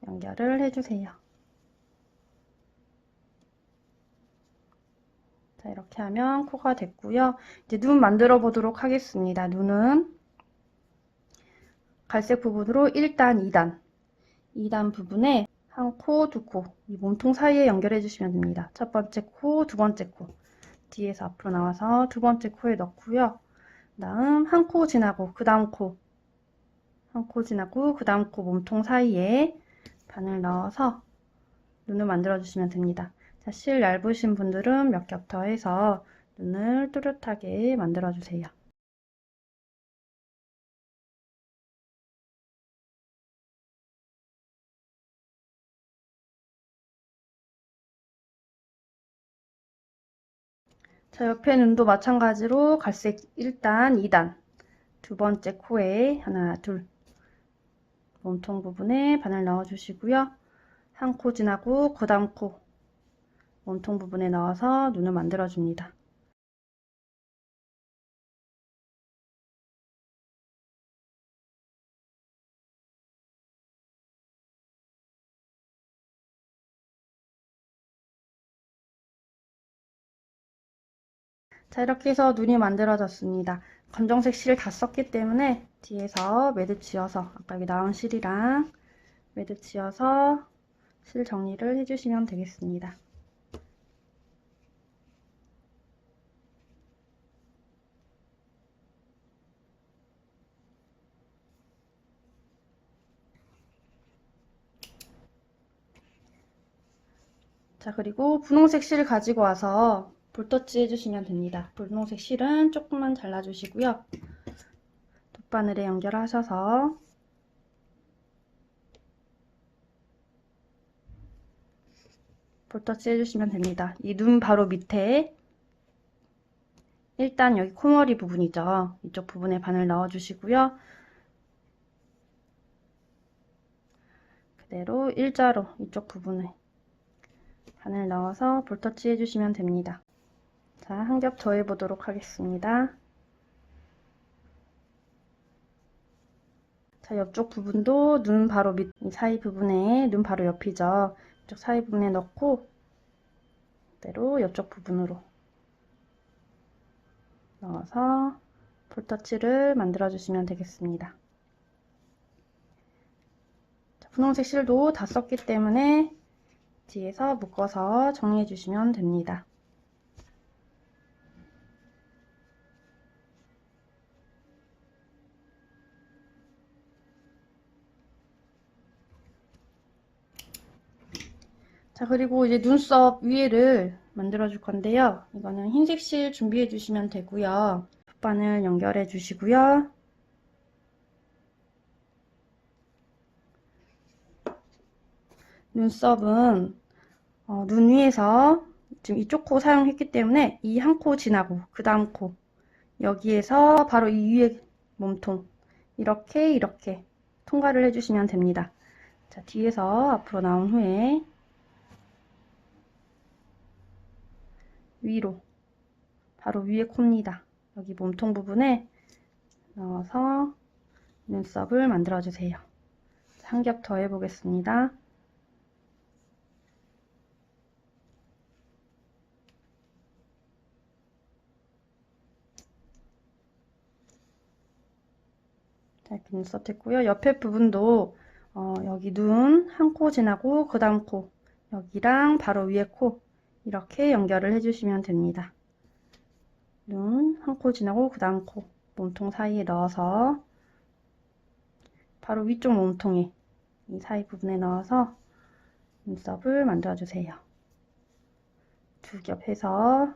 연결을 해주세요. 자, 이렇게 하면 코가 됐고요. 이제 눈 만들어 보도록 하겠습니다. 눈은 갈색 부분으로 1단, 2단, 2단 부분에 한 코, 두 코, 이 몸통 사이에 연결해 주시면 됩니다. 첫 번째 코, 두 번째 코, 뒤에서 앞으로 나와서 두 번째 코에 넣고요. 그 다음 한 코 지나고 그 다음 코, 한 코 지나고 그 다음 코 몸통 사이에 바늘 넣어서 눈을 만들어 주시면 됩니다. 자, 실 얇으신 분들은 몇 겹 더 해서 눈을 뚜렷하게 만들어 주세요. 자, 옆에 눈도 마찬가지로 갈색 1단, 2단, 두 번째 코에 하나, 둘, 몸통 부분에 바늘 넣어 주시고요. 한 코 지나고 그 다음 코, 몸통 부분에 넣어서 눈을 만들어 줍니다. 자, 이렇게 해서 눈이 만들어졌습니다. 검정색 실 다 썼기 때문에 뒤에서 매듭 지어서 아까 여기 나온 실이랑 매듭 지어서 실 정리를 해주시면 되겠습니다. 자, 그리고 분홍색 실 가지고 와서 볼터치 해주시면 됩니다. 분홍색 실은 조금만 잘라주시고요. 돗바늘에 연결하셔서 볼터치 해주시면 됩니다. 이 눈 바로 밑에 일단 여기 코머리 부분이죠. 이쪽 부분에 바늘 넣어주시고요. 그대로 일자로 이쪽 부분에 바늘 넣어서 볼터치 해주시면 됩니다. 자, 한 겹 더 해보도록 하겠습니다. 자, 옆쪽 부분도 눈 바로 밑 사이 부분에 눈 바로 옆이죠. 이쪽 사이 부분에 넣고 그대로 옆쪽 부분으로 넣어서 볼터치를 만들어 주시면 되겠습니다. 자, 분홍색 실도 다 썼기 때문에 뒤에서 묶어서 정리해 주시면 됩니다. 자, 그리고 이제 눈썹 위에를 만들어 줄 건데요. 이거는 흰색 실 준비해 주시면 되고요. 붓바늘 연결해 주시고요. 눈썹은 눈 위에서 지금 이쪽 코 사용했기 때문에 이 한 코 지나고 그 다음 코 여기에서 바로 이 위에 몸통 이렇게 통과를 해주시면 됩니다. 자, 뒤에서 앞으로 나온 후에 위로 바로 위에 코입니다. 여기 몸통 부분에 넣어서 눈썹을 만들어 주세요. 한 겹 더 해보겠습니다. 자, 이렇게 눈썹 됐고요. 옆에 부분도 여기 눈 한 코 지나고 그 다음 코 여기랑 바로 위에 코 이렇게 연결을 해주시면 됩니다. 눈 한 코 지나고 그 다음 코 몸통 사이에 넣어서 바로 위쪽 몸통에 이 사이 부분에 넣어서 눈썹을 만들어 주세요. 두 겹 해서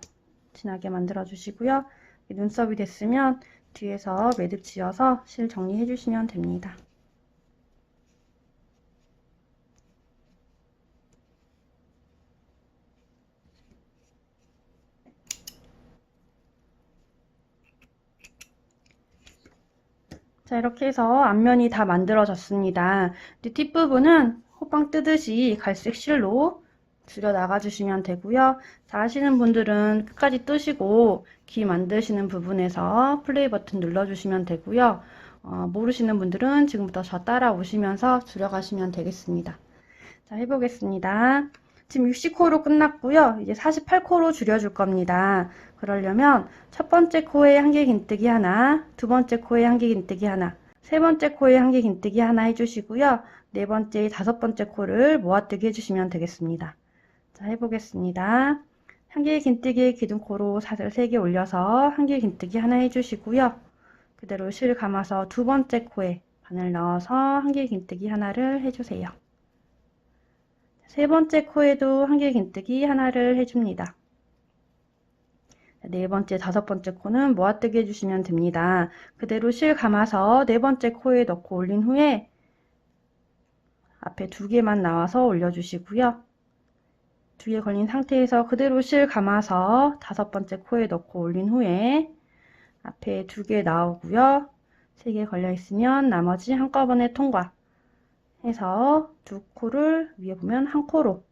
진하게 만들어 주시고요. 눈썹이 됐으면 뒤에서 매듭 지어서 실 정리해 주시면 됩니다. 자, 이렇게 해서 앞면이 다 만들어졌습니다. 이제 뒷부분은 호빵 뜨듯이 갈색 실로 줄여 나가주시면 되고요. 자, 하시는 분들은 끝까지 뜨시고 귀 만드시는 부분에서 플레이 버튼 눌러주시면 되고요. 모르시는 분들은 지금부터 저 따라오시면서 줄여가시면 되겠습니다. 자, 해보겠습니다. 지금 60코로 끝났고요. 이제 48코로 줄여줄 겁니다. 그러려면 첫 번째 코에 한개 긴뜨기 하나, 두 번째 코에 한개 긴뜨기 하나, 세 번째 코에 한개 긴뜨기 하나 해주시고요. 네 번째, 다섯 번째 코를 모아뜨기 해주시면 되겠습니다. 자, 해보겠습니다. 한개 긴뜨기의 기둥코로 사슬 3개 올려서 한개 긴뜨기 하나 해주시고요. 그대로 실 감아서 두 번째 코에 바늘 넣어서 한개 긴뜨기 하나를 해주세요. 세 번째 코에도 한개 긴뜨기 하나를 해줍니다. 네 번째, 다섯 번째 코는 모아뜨기 해주시면 됩니다. 그대로 실 감아서 네 번째 코에 넣고 올린 후에 앞에 두 개만 나와서 올려주시고요. 두 개 걸린 상태에서 그대로 실 감아서 다섯 번째 코에 넣고 올린 후에 앞에 두 개 나오고요. 세 개 걸려 있으면 나머지 한꺼번에 통과 해서 두 코를 위에 보면 한 코로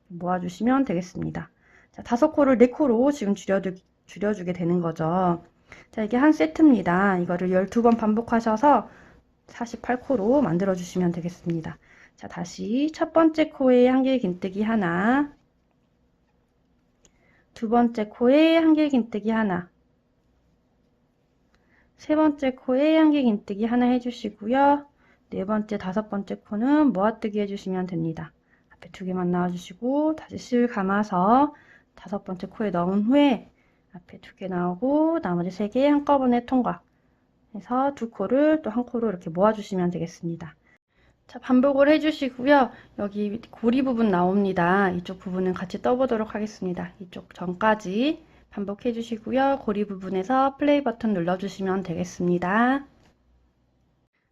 모아주시면 되겠습니다. 자, 다섯 코를 네 코로 지금 줄여주게 되는 거죠. 자, 이게 한 세트입니다. 이거를 12번 반복하셔서 48코로 만들어 주시면 되겠습니다. 자, 다시 첫 번째 코에 한개 긴뜨기 하나, 두 번째 코에 한개 긴뜨기 하나, 세 번째 코에 한개 긴뜨기 하나 해주시고요. 네 번째, 다섯 번째 코는 모아뜨기 해주시면 됩니다. 앞에 두 개만 나와주시고 다시 실 감아서 다섯 번째 코에 넣은 후에 앞에 두 개 나오고 나머지 세 개 한꺼번에 통과 해서 두 코를 또 한 코로 이렇게 모아주시면 되겠습니다. 자, 반복을 해주시고요. 여기 고리 부분 나옵니다. 이쪽 부분은 같이 떠보도록 하겠습니다. 이쪽 전까지 반복해 주시고요. 고리 부분에서 플레이 버튼 눌러주시면 되겠습니다.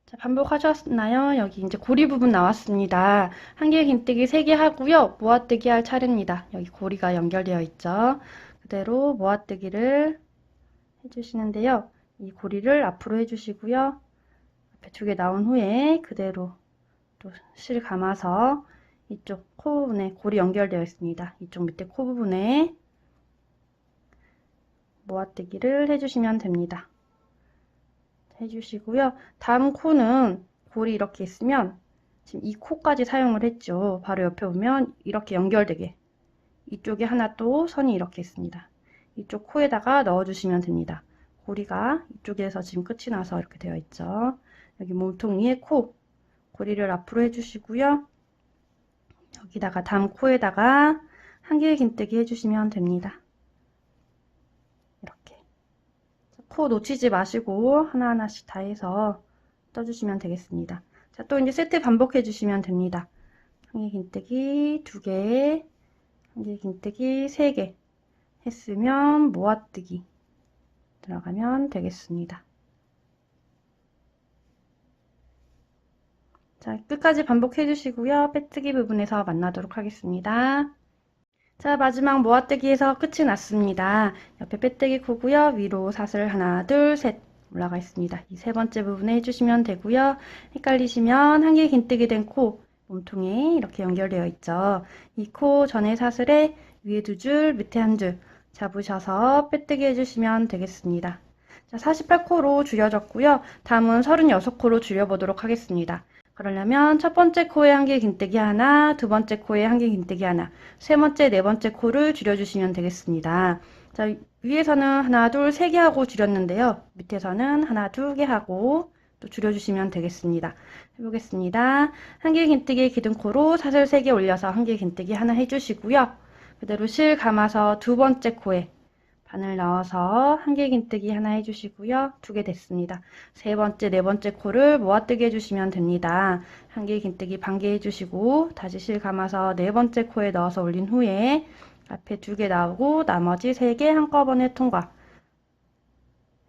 자, 반복하셨나요? 여기 이제 고리 부분 나왔습니다. 한개 긴뜨기 3개 하고요. 모아뜨기 할 차례입니다. 여기 고리가 연결되어 있죠. 그대로 모아뜨기를 해주시는데요. 이 고리를 앞으로 해주시고요. 앞에 두 개 나온 후에 그대로 또 실 감아서 이쪽 코 부분에 고리 연결되어 있습니다. 이쪽 밑에 코 부분에 모아뜨기를 해주시면 됩니다. 해주시고요. 다음 코는 골이 이렇게 있으면 지금 이 코까지 사용을 했죠. 바로 옆에 보면 이렇게 연결되게 이쪽에 하나 또 선이 이렇게 있습니다. 이쪽 코에다가 넣어주시면 됩니다. 고리가 이쪽에서 지금 끝이 나서 이렇게 되어 있죠. 여기 몸통 위에 코 고리를 앞으로 해주시고요. 여기다가 다음 코에다가 한개 긴뜨기 해주시면 됩니다. 이렇게 코 놓치지 마시고 하나하나씩 다 해서 떠주시면 되겠습니다. 자, 또 이제 세트 반복해 주시면 됩니다. 한개 긴뜨기 2개, 한개 긴뜨기 3개 했으면 모아뜨기 들어가면 되겠습니다. 자, 끝까지 반복해 주시고요. 빼뜨기 부분에서 만나도록 하겠습니다. 자, 마지막 모아뜨기에서 끝이 났습니다. 옆에 빼뜨기 코고요. 위로 사슬 하나, 둘, 셋 올라가 있습니다. 이 세 번째 부분에 해주시면 되고요. 헷갈리시면 한개 긴뜨기 된 코 몸통에 이렇게 연결되어 있죠. 이 코 전에 사슬에 위에 2줄, 밑에 1줄 잡으셔서 빼뜨기 해주시면 되겠습니다. 자, 48코로 줄여졌고요. 다음은 36코로 줄여보도록 하겠습니다. 그러려면 첫 번째 코에 한개 긴뜨기 하나, 두 번째 코에 한개 긴뜨기 하나, 세 번째, 네 번째 코를 줄여주시면 되겠습니다. 자, 위에서는 하나, 둘, 세 개 하고 줄였는데요. 밑에서는 하나, 두 개 하고 또 줄여주시면 되겠습니다. 해보겠습니다. 한개 긴뜨기 기둥코로 사슬 3개 올려서 한개 긴뜨기 하나 해주시고요. 그대로 실 감아서 두 번째 코에 바늘 넣어서 한개 긴뜨기 하나 해주시고요. 2개 됐습니다. 세 번째, 네 번째 코를 모아뜨기 해주시면 됩니다. 한개 긴뜨기 반개 해주시고 다시 실 감아서 네 번째 코에 넣어서 올린 후에 앞에 2개 나오고 나머지 3개 한꺼번에 통과.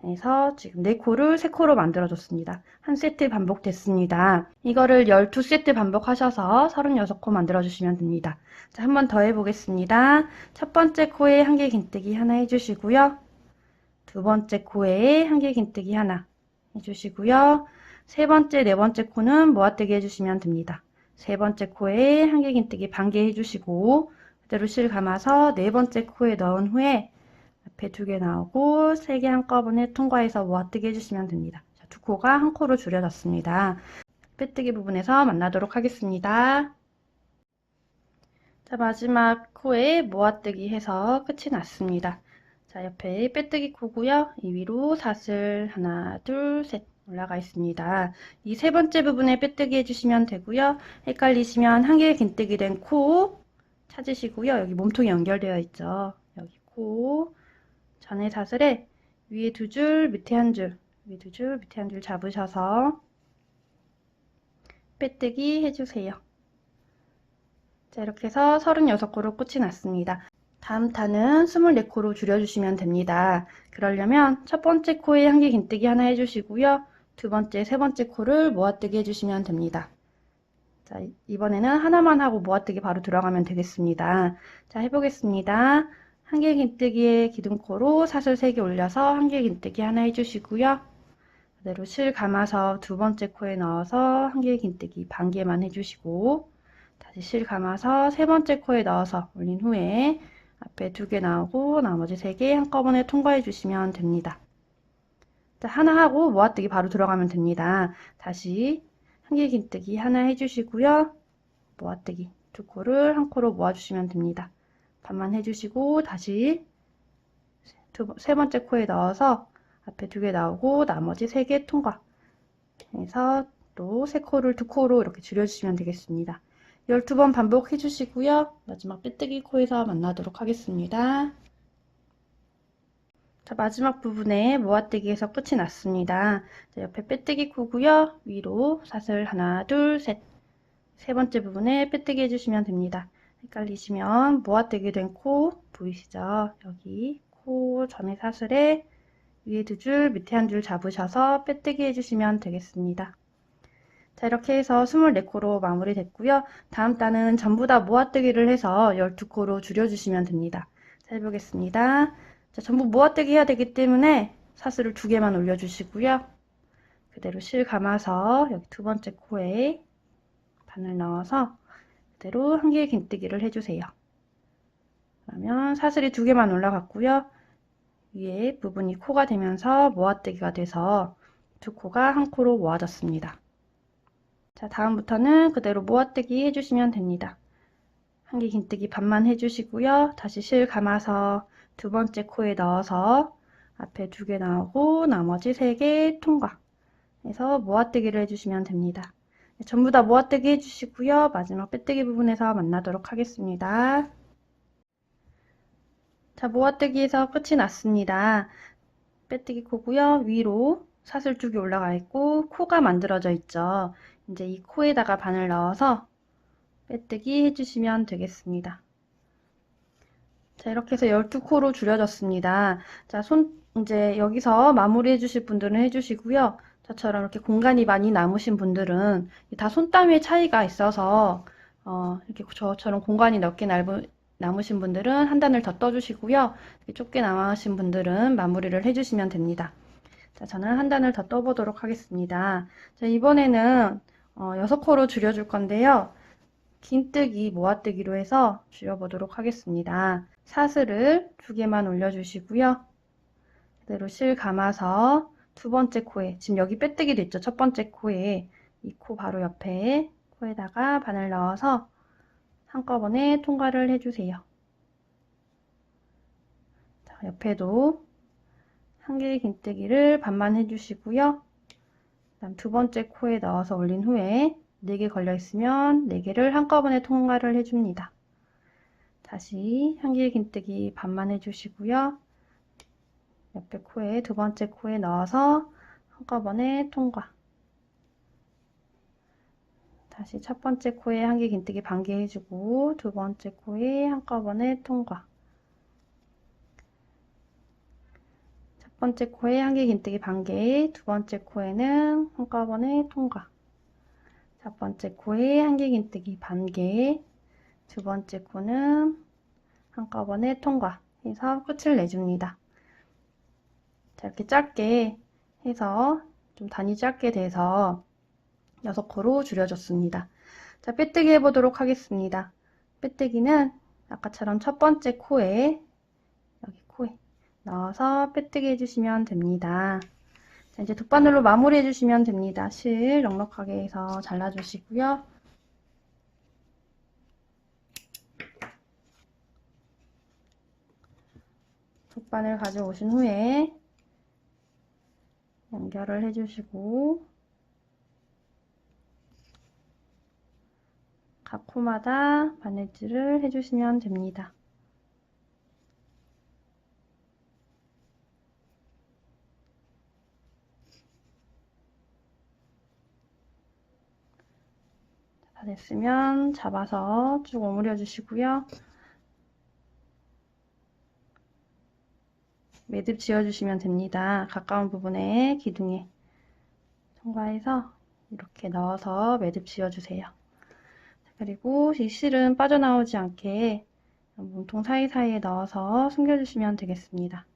해서 지금 4코를 3코로 만들어줬습니다. 한 세트 반복됐습니다. 이거를 12세트 반복하셔서 36코 만들어주시면 됩니다. 자, 한 번 더 해보겠습니다. 첫 번째 코에 한개 긴뜨기 하나 해주시고요. 두 번째 코에 한개 긴뜨기 하나 해주시고요. 세 번째, 네 번째 코는 모아뜨기 해주시면 됩니다. 세 번째 코에 한개 긴뜨기 반개 해주시고 그대로 실 감아서 네 번째 코에 넣은 후에 앞에 2개 나오고 3개 한꺼번에 통과해서 모아뜨기 해주시면 됩니다. 자, 2코가 한 코로 줄여졌습니다. 빼뜨기 부분에서 만나도록 하겠습니다. 자, 마지막 코에 모아뜨기 해서 끝이 났습니다. 자, 옆에 빼뜨기 코고요. 이 위로 사슬 하나, 둘, 셋 올라가 있습니다. 이 세 번째 부분에 빼뜨기 해주시면 되고요. 헷갈리시면 한개 긴뜨기 된 코 찾으시고요. 여기 몸통이 연결되어 있죠. 여기 코 전에 사슬에 위에 2줄, 밑에 1줄, 위에 2줄, 밑에 1줄 잡으셔서 빼뜨기 해주세요. 자, 이렇게 해서 36코로 끝이 났습니다. 다음 탄은 24코로 줄여주시면 됩니다. 그러려면 첫 번째 코에 한개 긴뜨기 하나 해주시고요. 두 번째, 세 번째 코를 모아뜨기 해주시면 됩니다. 자, 이번에는 하나만 하고 모아뜨기 바로 들어가면 되겠습니다. 자, 해보겠습니다. 한개 긴뜨기에 기둥코로 사슬 3개 올려서 한개 긴뜨기 하나 해주시고요. 그대로 실 감아서 두 번째 코에 넣어서 한개 긴뜨기 반개만 해주시고 다시 실 감아서 세 번째 코에 넣어서 올린 후에 앞에 2개 나오고 나머지 3개 한꺼번에 통과해 주시면 됩니다. 자, 하나 하고 모아뜨기 바로 들어가면 됩니다. 다시 한개 긴뜨기 하나 해주시고요. 모아뜨기 2코를 한 코로 모아주시면 됩니다. 반만 해주시고 다시 세 번째 코에 넣어서 앞에 2개 나오고 나머지 3개 통과 해서 또 3코를 2코로 이렇게 줄여주시면 되겠습니다. 12번 반복해 주시고요. 마지막 빼뜨기 코에서 만나도록 하겠습니다. 자, 마지막 부분에 모아뜨기에서 끝이 났습니다. 자, 옆에 빼뜨기 코고요. 위로 사슬 하나, 둘, 셋. 세 번째 부분에 빼뜨기 해주시면 됩니다. 헷갈리시면 모아뜨기 된 코 보이시죠? 여기 코 전에 사슬에 위에 2줄, 밑에 1줄 잡으셔서 빼뜨기 해주시면 되겠습니다. 자, 이렇게 해서 24코로 마무리 됐고요. 다음 단은 전부 다 모아뜨기를 해서 12코로 줄여주시면 됩니다. 자, 해보겠습니다. 자, 전부 모아뜨기 해야 되기 때문에 사슬을 2개만 올려주시고요. 그대로 실 감아서 여기 두 번째 코에 바늘 넣어서 그대로 한개 긴뜨기를 해주세요. 그러면 사슬이 2개만 올라갔고요. 위에 부분이 코가 되면서 모아뜨기가 돼서 2코가 한 코로 모아졌습니다. 자, 다음부터는 그대로 모아뜨기 해주시면 됩니다. 한개 긴뜨기 반만 해주시고요. 다시 실 감아서 두 번째 코에 넣어서 앞에 2개 나오고 나머지 3개 통과 해서 모아뜨기를 해주시면 됩니다. 전부 다 모아뜨기 해주시고요. 마지막 빼뜨기 부분에서 만나도록 하겠습니다. 자, 모아뜨기에서 끝이 났습니다. 빼뜨기 코고요. 위로 사슬 2개 올라가 있고 코가 만들어져 있죠. 이제 이 코에다가 바늘 넣어서 빼뜨기 해주시면 되겠습니다. 자, 이렇게 해서 12코로 줄여졌습니다. 자, 이제 여기서 마무리 해주실 분들은 해주시고요. 저처럼 이렇게 공간이 많이 남으신 분들은 다 손땀의 차이가 있어서 이렇게 저처럼 공간이 넓게 남으신 분들은 한 단을 더 떠주시고요. 좁게 남으신 분들은 마무리를 해주시면 됩니다. 자, 저는 한 단을 더 떠보도록 하겠습니다. 자, 이번에는 6코로 줄여줄 건데요. 긴뜨기, 모아뜨기로 해서 줄여보도록 하겠습니다. 사슬을 2개만 올려주시고요. 그대로 실 감아서 두 번째 코에, 지금 여기 빼뜨기도 있죠. 첫 번째 코에, 이 코 바로 옆에 코에다가 바늘 넣어서 한꺼번에 통과를 해주세요. 자, 옆에도 한개 긴뜨기를 반만 해주시고요. 그다음 두 번째 코에 넣어서 올린 후에 4개 걸려 있으면 4개를 한꺼번에 통과를 해줍니다. 다시 한개 긴뜨기 반만 해주시고요. 옆에 코에 두 번째 코에 넣어서 한꺼번에 통과. 다시 첫 번째 코에 한개 긴뜨기 반개 해주고 두 번째 코에 한꺼번에 통과. 번째 코에 한길긴뜨기 반개, 두 번째 코에는 한꺼번에 통과. 첫 번째 코에 한길긴뜨기 반개, 두 번째 코는 한꺼번에 통과 해서 끝을 내줍니다. 자, 이렇게 짧게 해서 좀 단위 짧게 돼서 6코로 줄여줬습니다. 자, 빼뜨기 해보도록 하겠습니다. 빼뜨기는 아까처럼 첫 번째 코에 여기 코에 넣어서 빼뜨기 해주시면 됩니다. 자, 이제 돗바늘로 마무리 해주시면 됩니다. 실 넉넉하게 해서 잘라주시고요. 돗바늘 가져오신 후에 연결을 해주시고 각 코마다 바늘질을 해주시면 됩니다. 다 됐으면 잡아서 쭉 오므려 주시고요. 매듭 지어주시면 됩니다. 가까운 부분에 기둥에 통과해서 이렇게 넣어서 매듭 지어주세요. 그리고 이 실은 빠져나오지 않게 몸통 사이사이에 넣어서 숨겨주시면 되겠습니다.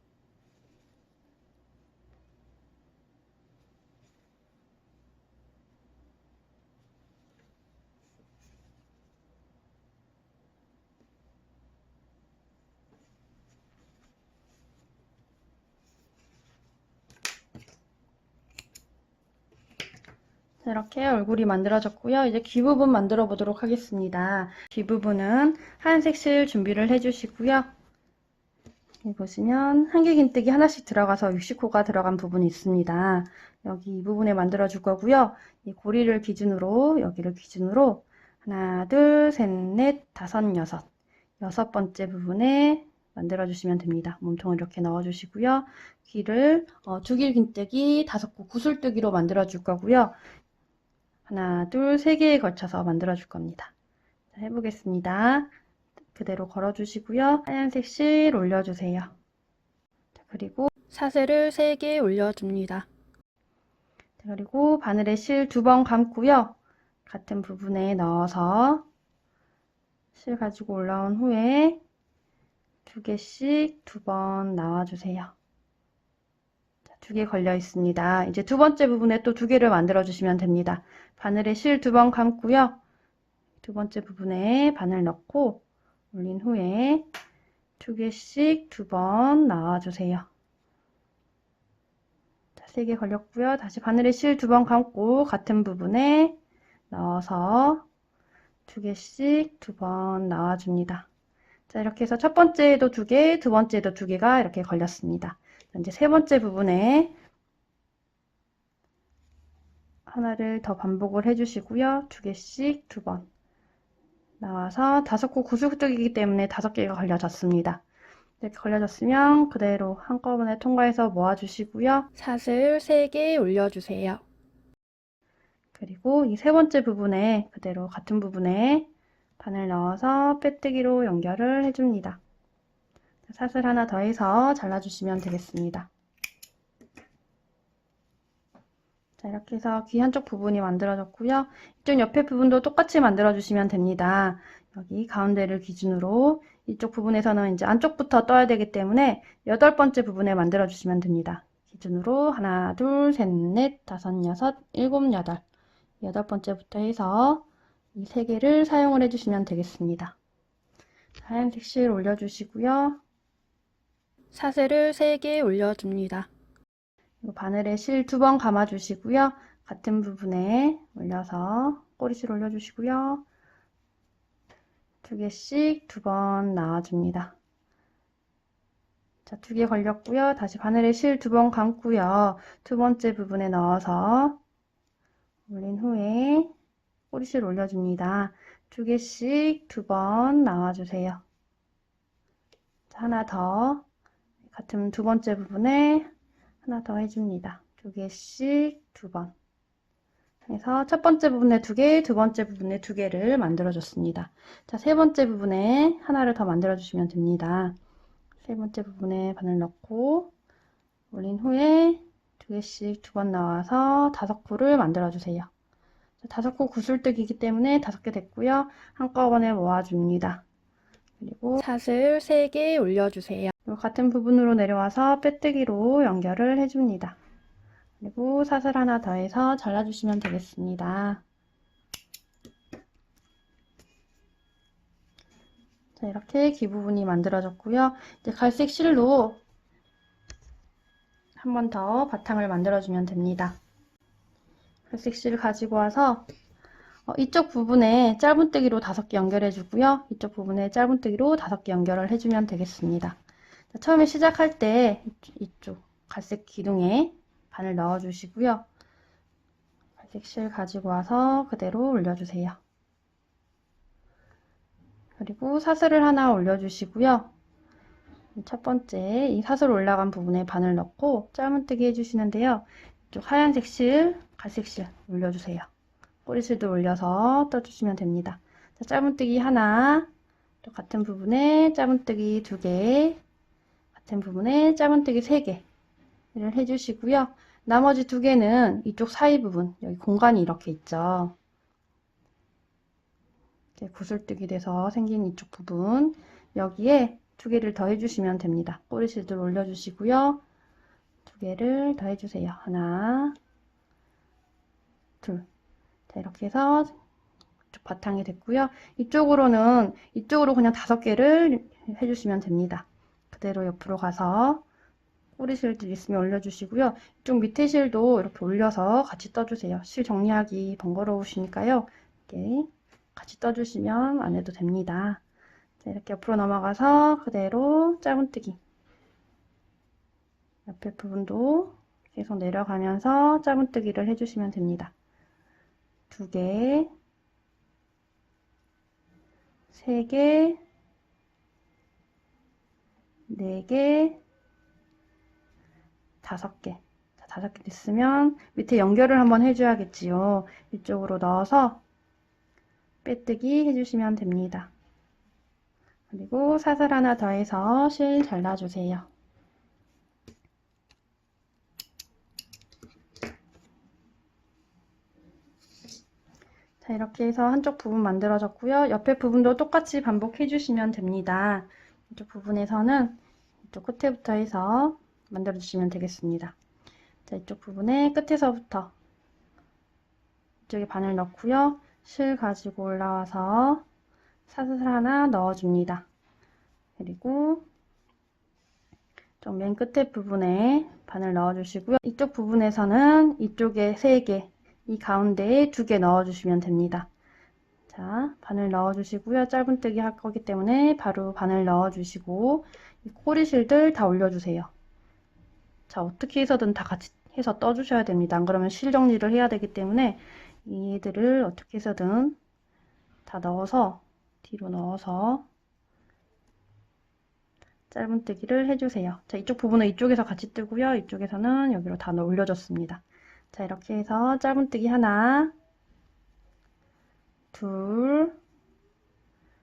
이렇게 얼굴이 만들어졌고요. 이제 귀 부분 만들어 보도록 하겠습니다. 귀 부분은 하얀색 실 준비를 해주시고요. 여기 보시면 한길긴뜨기 하나씩 들어가서 60호가 들어간 부분이 있습니다. 여기 이 부분에 만들어 줄 거고요. 이 고리를 기준으로 여기를 기준으로 하나, 둘, 셋, 넷, 다섯, 여섯. 6번째 부분에 만들어 주시면 됩니다. 몸통을 이렇게 넣어 주시고요. 귀를 두길긴뜨기 5코 구슬뜨기로 만들어 줄 거고요. 하나, 둘, 3개에 걸쳐서 만들어 줄 겁니다. 자, 해보겠습니다. 그대로 걸어 주시고요. 하얀색 실 올려주세요. 자, 그리고 사슬을 3개 올려줍니다. 자, 그리고 바늘에 실 2번 감고요. 같은 부분에 넣어서 실 가지고 올라온 후에 2개씩 2번 나와주세요. 2개 걸려 있습니다. 이제 두 번째 부분에 또 2개를 만들어 주시면 됩니다. 바늘에 실 2번 감고요. 두 번째 부분에 바늘 넣고 올린 후에 2개씩 2번 나와주세요. 자, 3개 걸렸고요. 다시 바늘에 실 2번 감고 같은 부분에 넣어서 2개씩 2번 나와줍니다. 자, 이렇게 해서 첫 번째에도 2개, 두 번째에도 2개가 이렇게 걸렸습니다. 이제 세 번째 부분에 하나를 더 반복을 해주시고요. 2개씩 2번 나와서 5코 구슬뜨기이기 때문에 5개가 걸려졌습니다. 이렇게 걸려졌으면 그대로 한꺼번에 통과해서 모아주시고요. 사슬 3개 올려주세요. 그리고 이 세 번째 부분에 그대로 같은 부분에 바늘 넣어서 빼뜨기로 연결을 해줍니다. 사슬 하나 더 해서 잘라주시면 되겠습니다. 자, 이렇게 해서 귀 한쪽 부분이 만들어졌고요. 이쪽 옆에 부분도 똑같이 만들어주시면 됩니다. 여기 가운데를 기준으로 이쪽 부분에서는 이제 안쪽부터 떠야 되기 때문에 8번째 부분에 만들어주시면 됩니다. 기준으로 하나, 둘, 셋, 넷, 다섯, 여섯, 일곱, 여덟. 8번째부터 해서 이 3개를 사용을 해주시면 되겠습니다. 하얀색 실 올려주시고요. 사슬을 3개 올려줍니다. 바늘에 실 2번 감아주시고요. 같은 부분에 올려서 꼬리실 올려주시고요. 2개씩 2번 나와줍니다. 자, 2개 걸렸고요. 다시 바늘에 실 2번 감고요. 두 번째 부분에 넣어서 올린 후에 꼬리실 올려줍니다. 2개씩 2번 나와주세요. 자, 하나 더 같은 두 번째 부분에 하나 더 해줍니다. 2개씩 2번 해서 첫 번째 부분에 2개, 두 번째 부분에 2개를 만들어줬습니다. 자, 세 번째 부분에 하나를 더 만들어주시면 됩니다. 세 번째 부분에 바늘 넣고 올린 후에 2개씩 2번 나와서 5코를 만들어 주세요. 5코 구슬뜨기이기 때문에 5개 됐고요. 한꺼번에 모아줍니다. 그리고 사슬 3개 올려주세요. 같은 부분으로 내려와서 빼뜨기로 연결을 해줍니다. 그리고 사슬 하나 더해서 잘라주시면 되겠습니다. 자, 이렇게 귀 부분이 만들어졌고요. 이제 갈색 실로 한 번 더 바탕을 만들어주면 됩니다. 갈색 실 가지고 와서 이쪽 부분에 짧은뜨기로 5개 연결해 주고요. 이쪽 부분에 짧은뜨기로 5개 연결을 해주면 되겠습니다. 자, 처음에 시작할 때 이쪽 갈색 기둥에 바늘 넣어 주시고요. 갈색 실 가지고 와서 그대로 올려주세요. 그리고 사슬을 하나 올려주시고요. 첫 번째 이 사슬 올라간 부분에 바늘 넣고 짧은뜨기 해주시는데요. 이쪽 하얀색 실, 갈색 실 올려주세요. 꼬리실도 올려서 떠주시면 됩니다. 자, 짧은뜨기 하나, 또 같은 부분에 짧은뜨기 2개, 같은 부분에 짧은뜨기 3개를 해주시고요. 나머지 2개는 이쪽 사이 부분, 여기 공간이 이렇게 있죠. 이렇게 구슬뜨기 돼서 생긴 이쪽 부분, 여기에 2개를 더 해주시면 됩니다. 꼬리실들 올려주시고요. 2개를 더 해주세요. 하나, 둘. 자, 이렇게 해서 이쪽 바탕이 됐고요. 이쪽으로 그냥 5개를 해주시면 됩니다. 그대로 옆으로 가서 꼬리실들 있으면 올려주시고요. 이쪽 밑에 실도 이렇게 올려서 같이 떠주세요. 실 정리하기 번거로우시니까요. 이렇게 같이 떠주시면 안 해도 됩니다. 자, 이렇게 옆으로 넘어가서 그대로 짧은뜨기. 옆에 부분도 계속 내려가면서 짧은뜨기를 해주시면 됩니다. 2개, 3개, 4개, 5개. 자, 5개 됐으면 밑에 연결을 한번 해줘야겠지요. 이쪽으로 넣어서 빼뜨기 해주시면 됩니다. 그리고 사슬 하나 더해서 실 잘라주세요. 자, 이렇게 해서 한쪽 부분 만들어졌고요. 옆에 부분도 똑같이 반복해 주시면 됩니다. 이쪽 부분에서는 이쪽 끝에부터 해서 만들어 주시면 되겠습니다. 자, 이쪽 부분에 끝에서부터 이쪽에 바늘 넣고요. 실 가지고 올라와서 사슬 하나 넣어줍니다. 그리고 좀 맨 끝에 부분에 바늘 넣어주시고요. 이쪽 부분에서는 이쪽에 3개, 이 가운데에 2개 넣어주시면 됩니다. 자, 바늘 넣어주시고요. 짧은뜨기 할 거기 때문에 바로 바늘 넣어주시고 이 꼬리실들 다 올려주세요. 자, 어떻게 해서든 다 같이 해서 떠주셔야 됩니다. 안 그러면 실 정리를 해야 되기 때문에 얘들을 어떻게 해서든 다 넣어서 뒤로 넣어서 짧은뜨기를 해주세요. 자, 이쪽 부분은 이쪽에서 같이 뜨고요. 이쪽에서는 여기로 다 올려줬습니다. 자, 이렇게 해서 짧은뜨기 하나, 둘,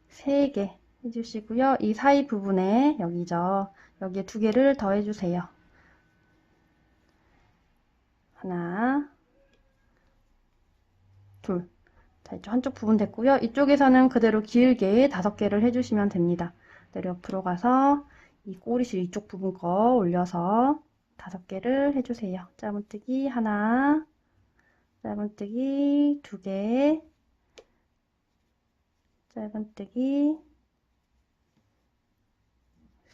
3개 해주시고요. 이 사이 부분에 여기죠. 여기에 2개를 더 해주세요. 하나, 둘. 자, 이쪽 한쪽 부분 됐고요. 이쪽에서는 그대로 길게 5개를 해주시면 됩니다. 그대로 옆으로 가서 이 꼬리실 이쪽 부분 거 올려서 5개를 해주세요. 짧은뜨기 하나, 짧은뜨기 2개, 짧은뜨기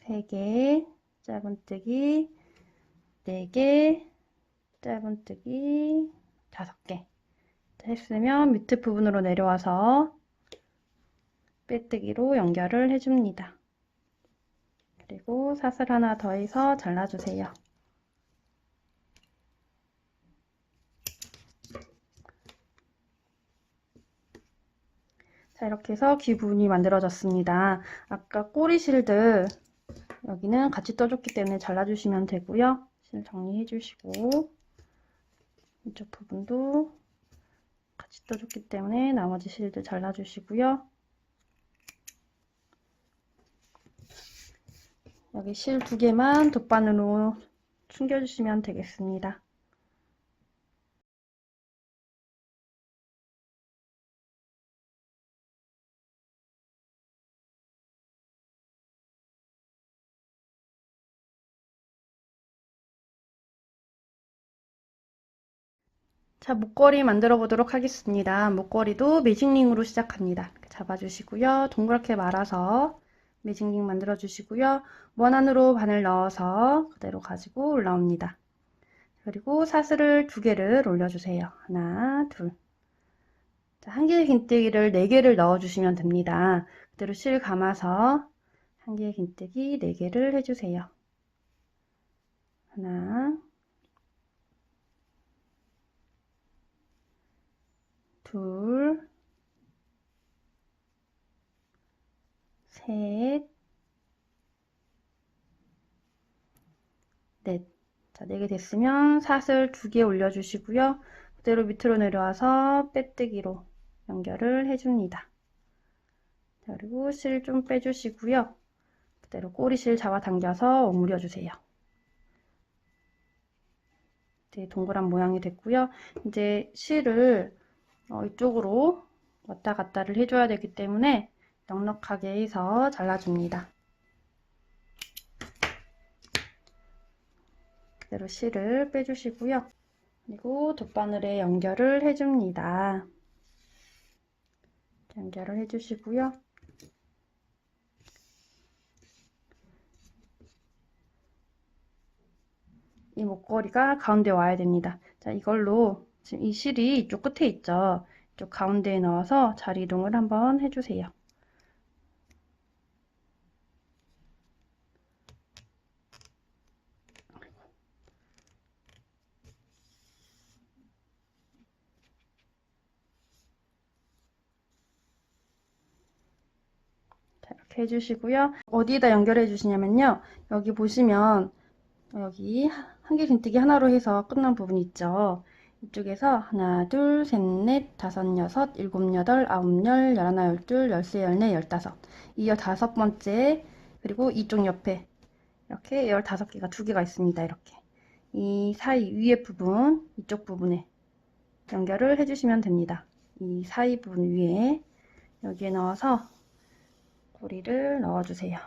3개, 짧은뜨기 4개, 짧은뜨기 5개. 했으면 밑에 부분으로 내려와서 빼뜨기로 연결을 해줍니다. 그리고 사슬 하나 더해서 잘라주세요. 자, 이렇게 해서 귀 부분이 만들어졌습니다. 아까 꼬리실들 여기는 같이 떠줬기 때문에 잘라주시면 되고요. 실 정리해 주시고 이쪽 부분도 같이 떠줬기 때문에 나머지 실들 잘라주시고요. 여기 실 2개만 돗바늘로 숨겨주시면 되겠습니다. 자, 목걸이 만들어 보도록 하겠습니다. 목걸이도 매직링으로 시작합니다. 잡아주시고요. 동그랗게 말아서 매직링 만들어 주시고요. 원 안으로 바늘 넣어서 그대로 가지고 올라옵니다. 그리고 사슬을 2개를 올려주세요. 하나, 둘. 자, 한길 긴뜨기를 4개를 넣어주시면 됩니다. 그대로 실 감아서 한길 긴뜨기 4개를 해주세요. 하나, 둘, 셋, 넷. 자, 4개 됐으면 사슬 2개 올려주시고요. 그대로 밑으로 내려와서 빼뜨기로 연결을 해줍니다. 자, 그리고 실 좀 빼주시고요. 그대로 꼬리실 잡아당겨서 오므려주세요. 이제 동그란 모양이 됐고요. 이제 실을 이쪽으로 왔다 갔다를 해줘야 되기 때문에 넉넉하게 해서 잘라줍니다. 그대로 실을 빼주시고요. 그리고 돗바늘에 연결을 해줍니다. 연결을 해주시고요. 이 목걸이가 가운데 와야 됩니다. 자, 이걸로 지금 이 실이 이쪽 끝에 있죠. 이쪽 가운데에 넣어서 자리 이동을 한번 해주세요. 자, 이렇게 해주시고요. 어디에다 연결해 주시냐면요. 여기 보시면 여기 한길 긴뜨기 하나로 해서 끝난 부분 있죠. 이쪽에서 하나, 둘, 셋, 넷, 다섯, 여섯, 일곱, 여덟, 아홉, 열, 열하나, 열둘, 열세, 열네, 열다섯. 이 15번째, 그리고 이쪽 옆에 이렇게 15개가 2개가 있습니다. 이렇게. 이 사이 위에 부분, 이쪽 부분에 연결을 해주시면 됩니다. 이 사이 부분 위에 여기에 넣어서 고리를 넣어주세요.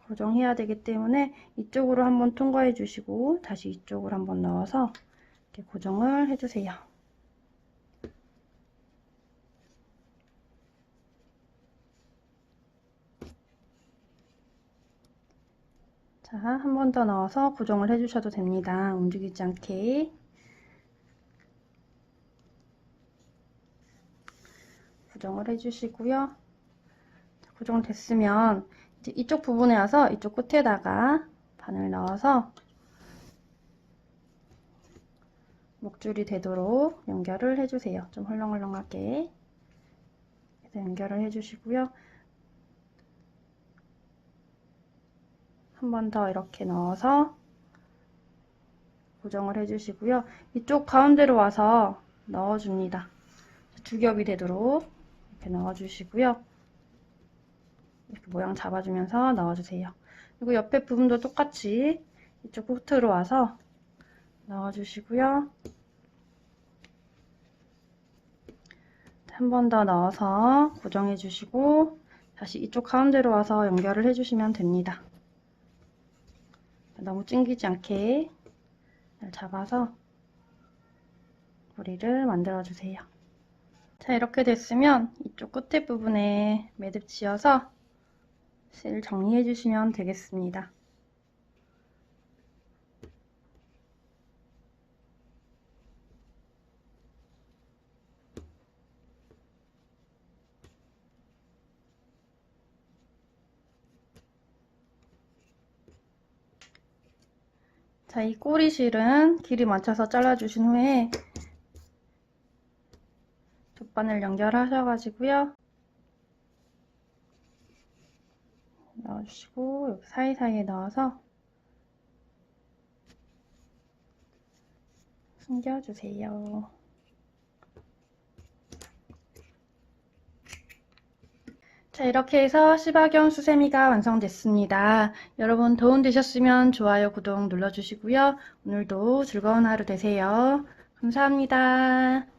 고정해야 되기 때문에 이쪽으로 한번 통과해 주시고 다시 이쪽으로 한번 넣어서 이렇게 고정을 해주세요. 자, 한 번 더 넣어서 고정을 해주셔도 됩니다. 움직이지 않게. 고정을 해주시고요. 고정됐으면 이제 이쪽 부분에 와서 이쪽 끝에다가 바늘 넣어서 목줄이 되도록 연결을 해주세요. 좀 헐렁헐렁하게 연결을 해주시고요. 한 번 더 이렇게 넣어서 고정을 해주시고요. 이쪽 가운데로 와서 넣어줍니다. 2겹이 되도록 이렇게 넣어주시고요. 이렇게 모양 잡아주면서 넣어주세요. 그리고 옆에 부분도 똑같이 이쪽 끝으로 와서 넣어주시고요. 한 번 더 넣어서 고정해 주시고 다시 이쪽 가운데로 와서 연결을 해주시면 됩니다. 너무 찡기지 않게 잘 잡아서 고리를 만들어 주세요. 자, 이렇게 됐으면 이쪽 끝에 부분에 매듭 지어서 실 정리해 주시면 되겠습니다. 자, 이 꼬리실은 길이 맞춰서 잘라주신 후에 돗바늘 연결하셔가지고요. 넣어주시고 여기 사이사이에 넣어서 숨겨주세요. 자, 이렇게 해서 시바견 수세미가 완성됐습니다. 여러분 도움 되셨으면 좋아요, 구독 눌러주시고요. 오늘도 즐거운 하루 되세요. 감사합니다.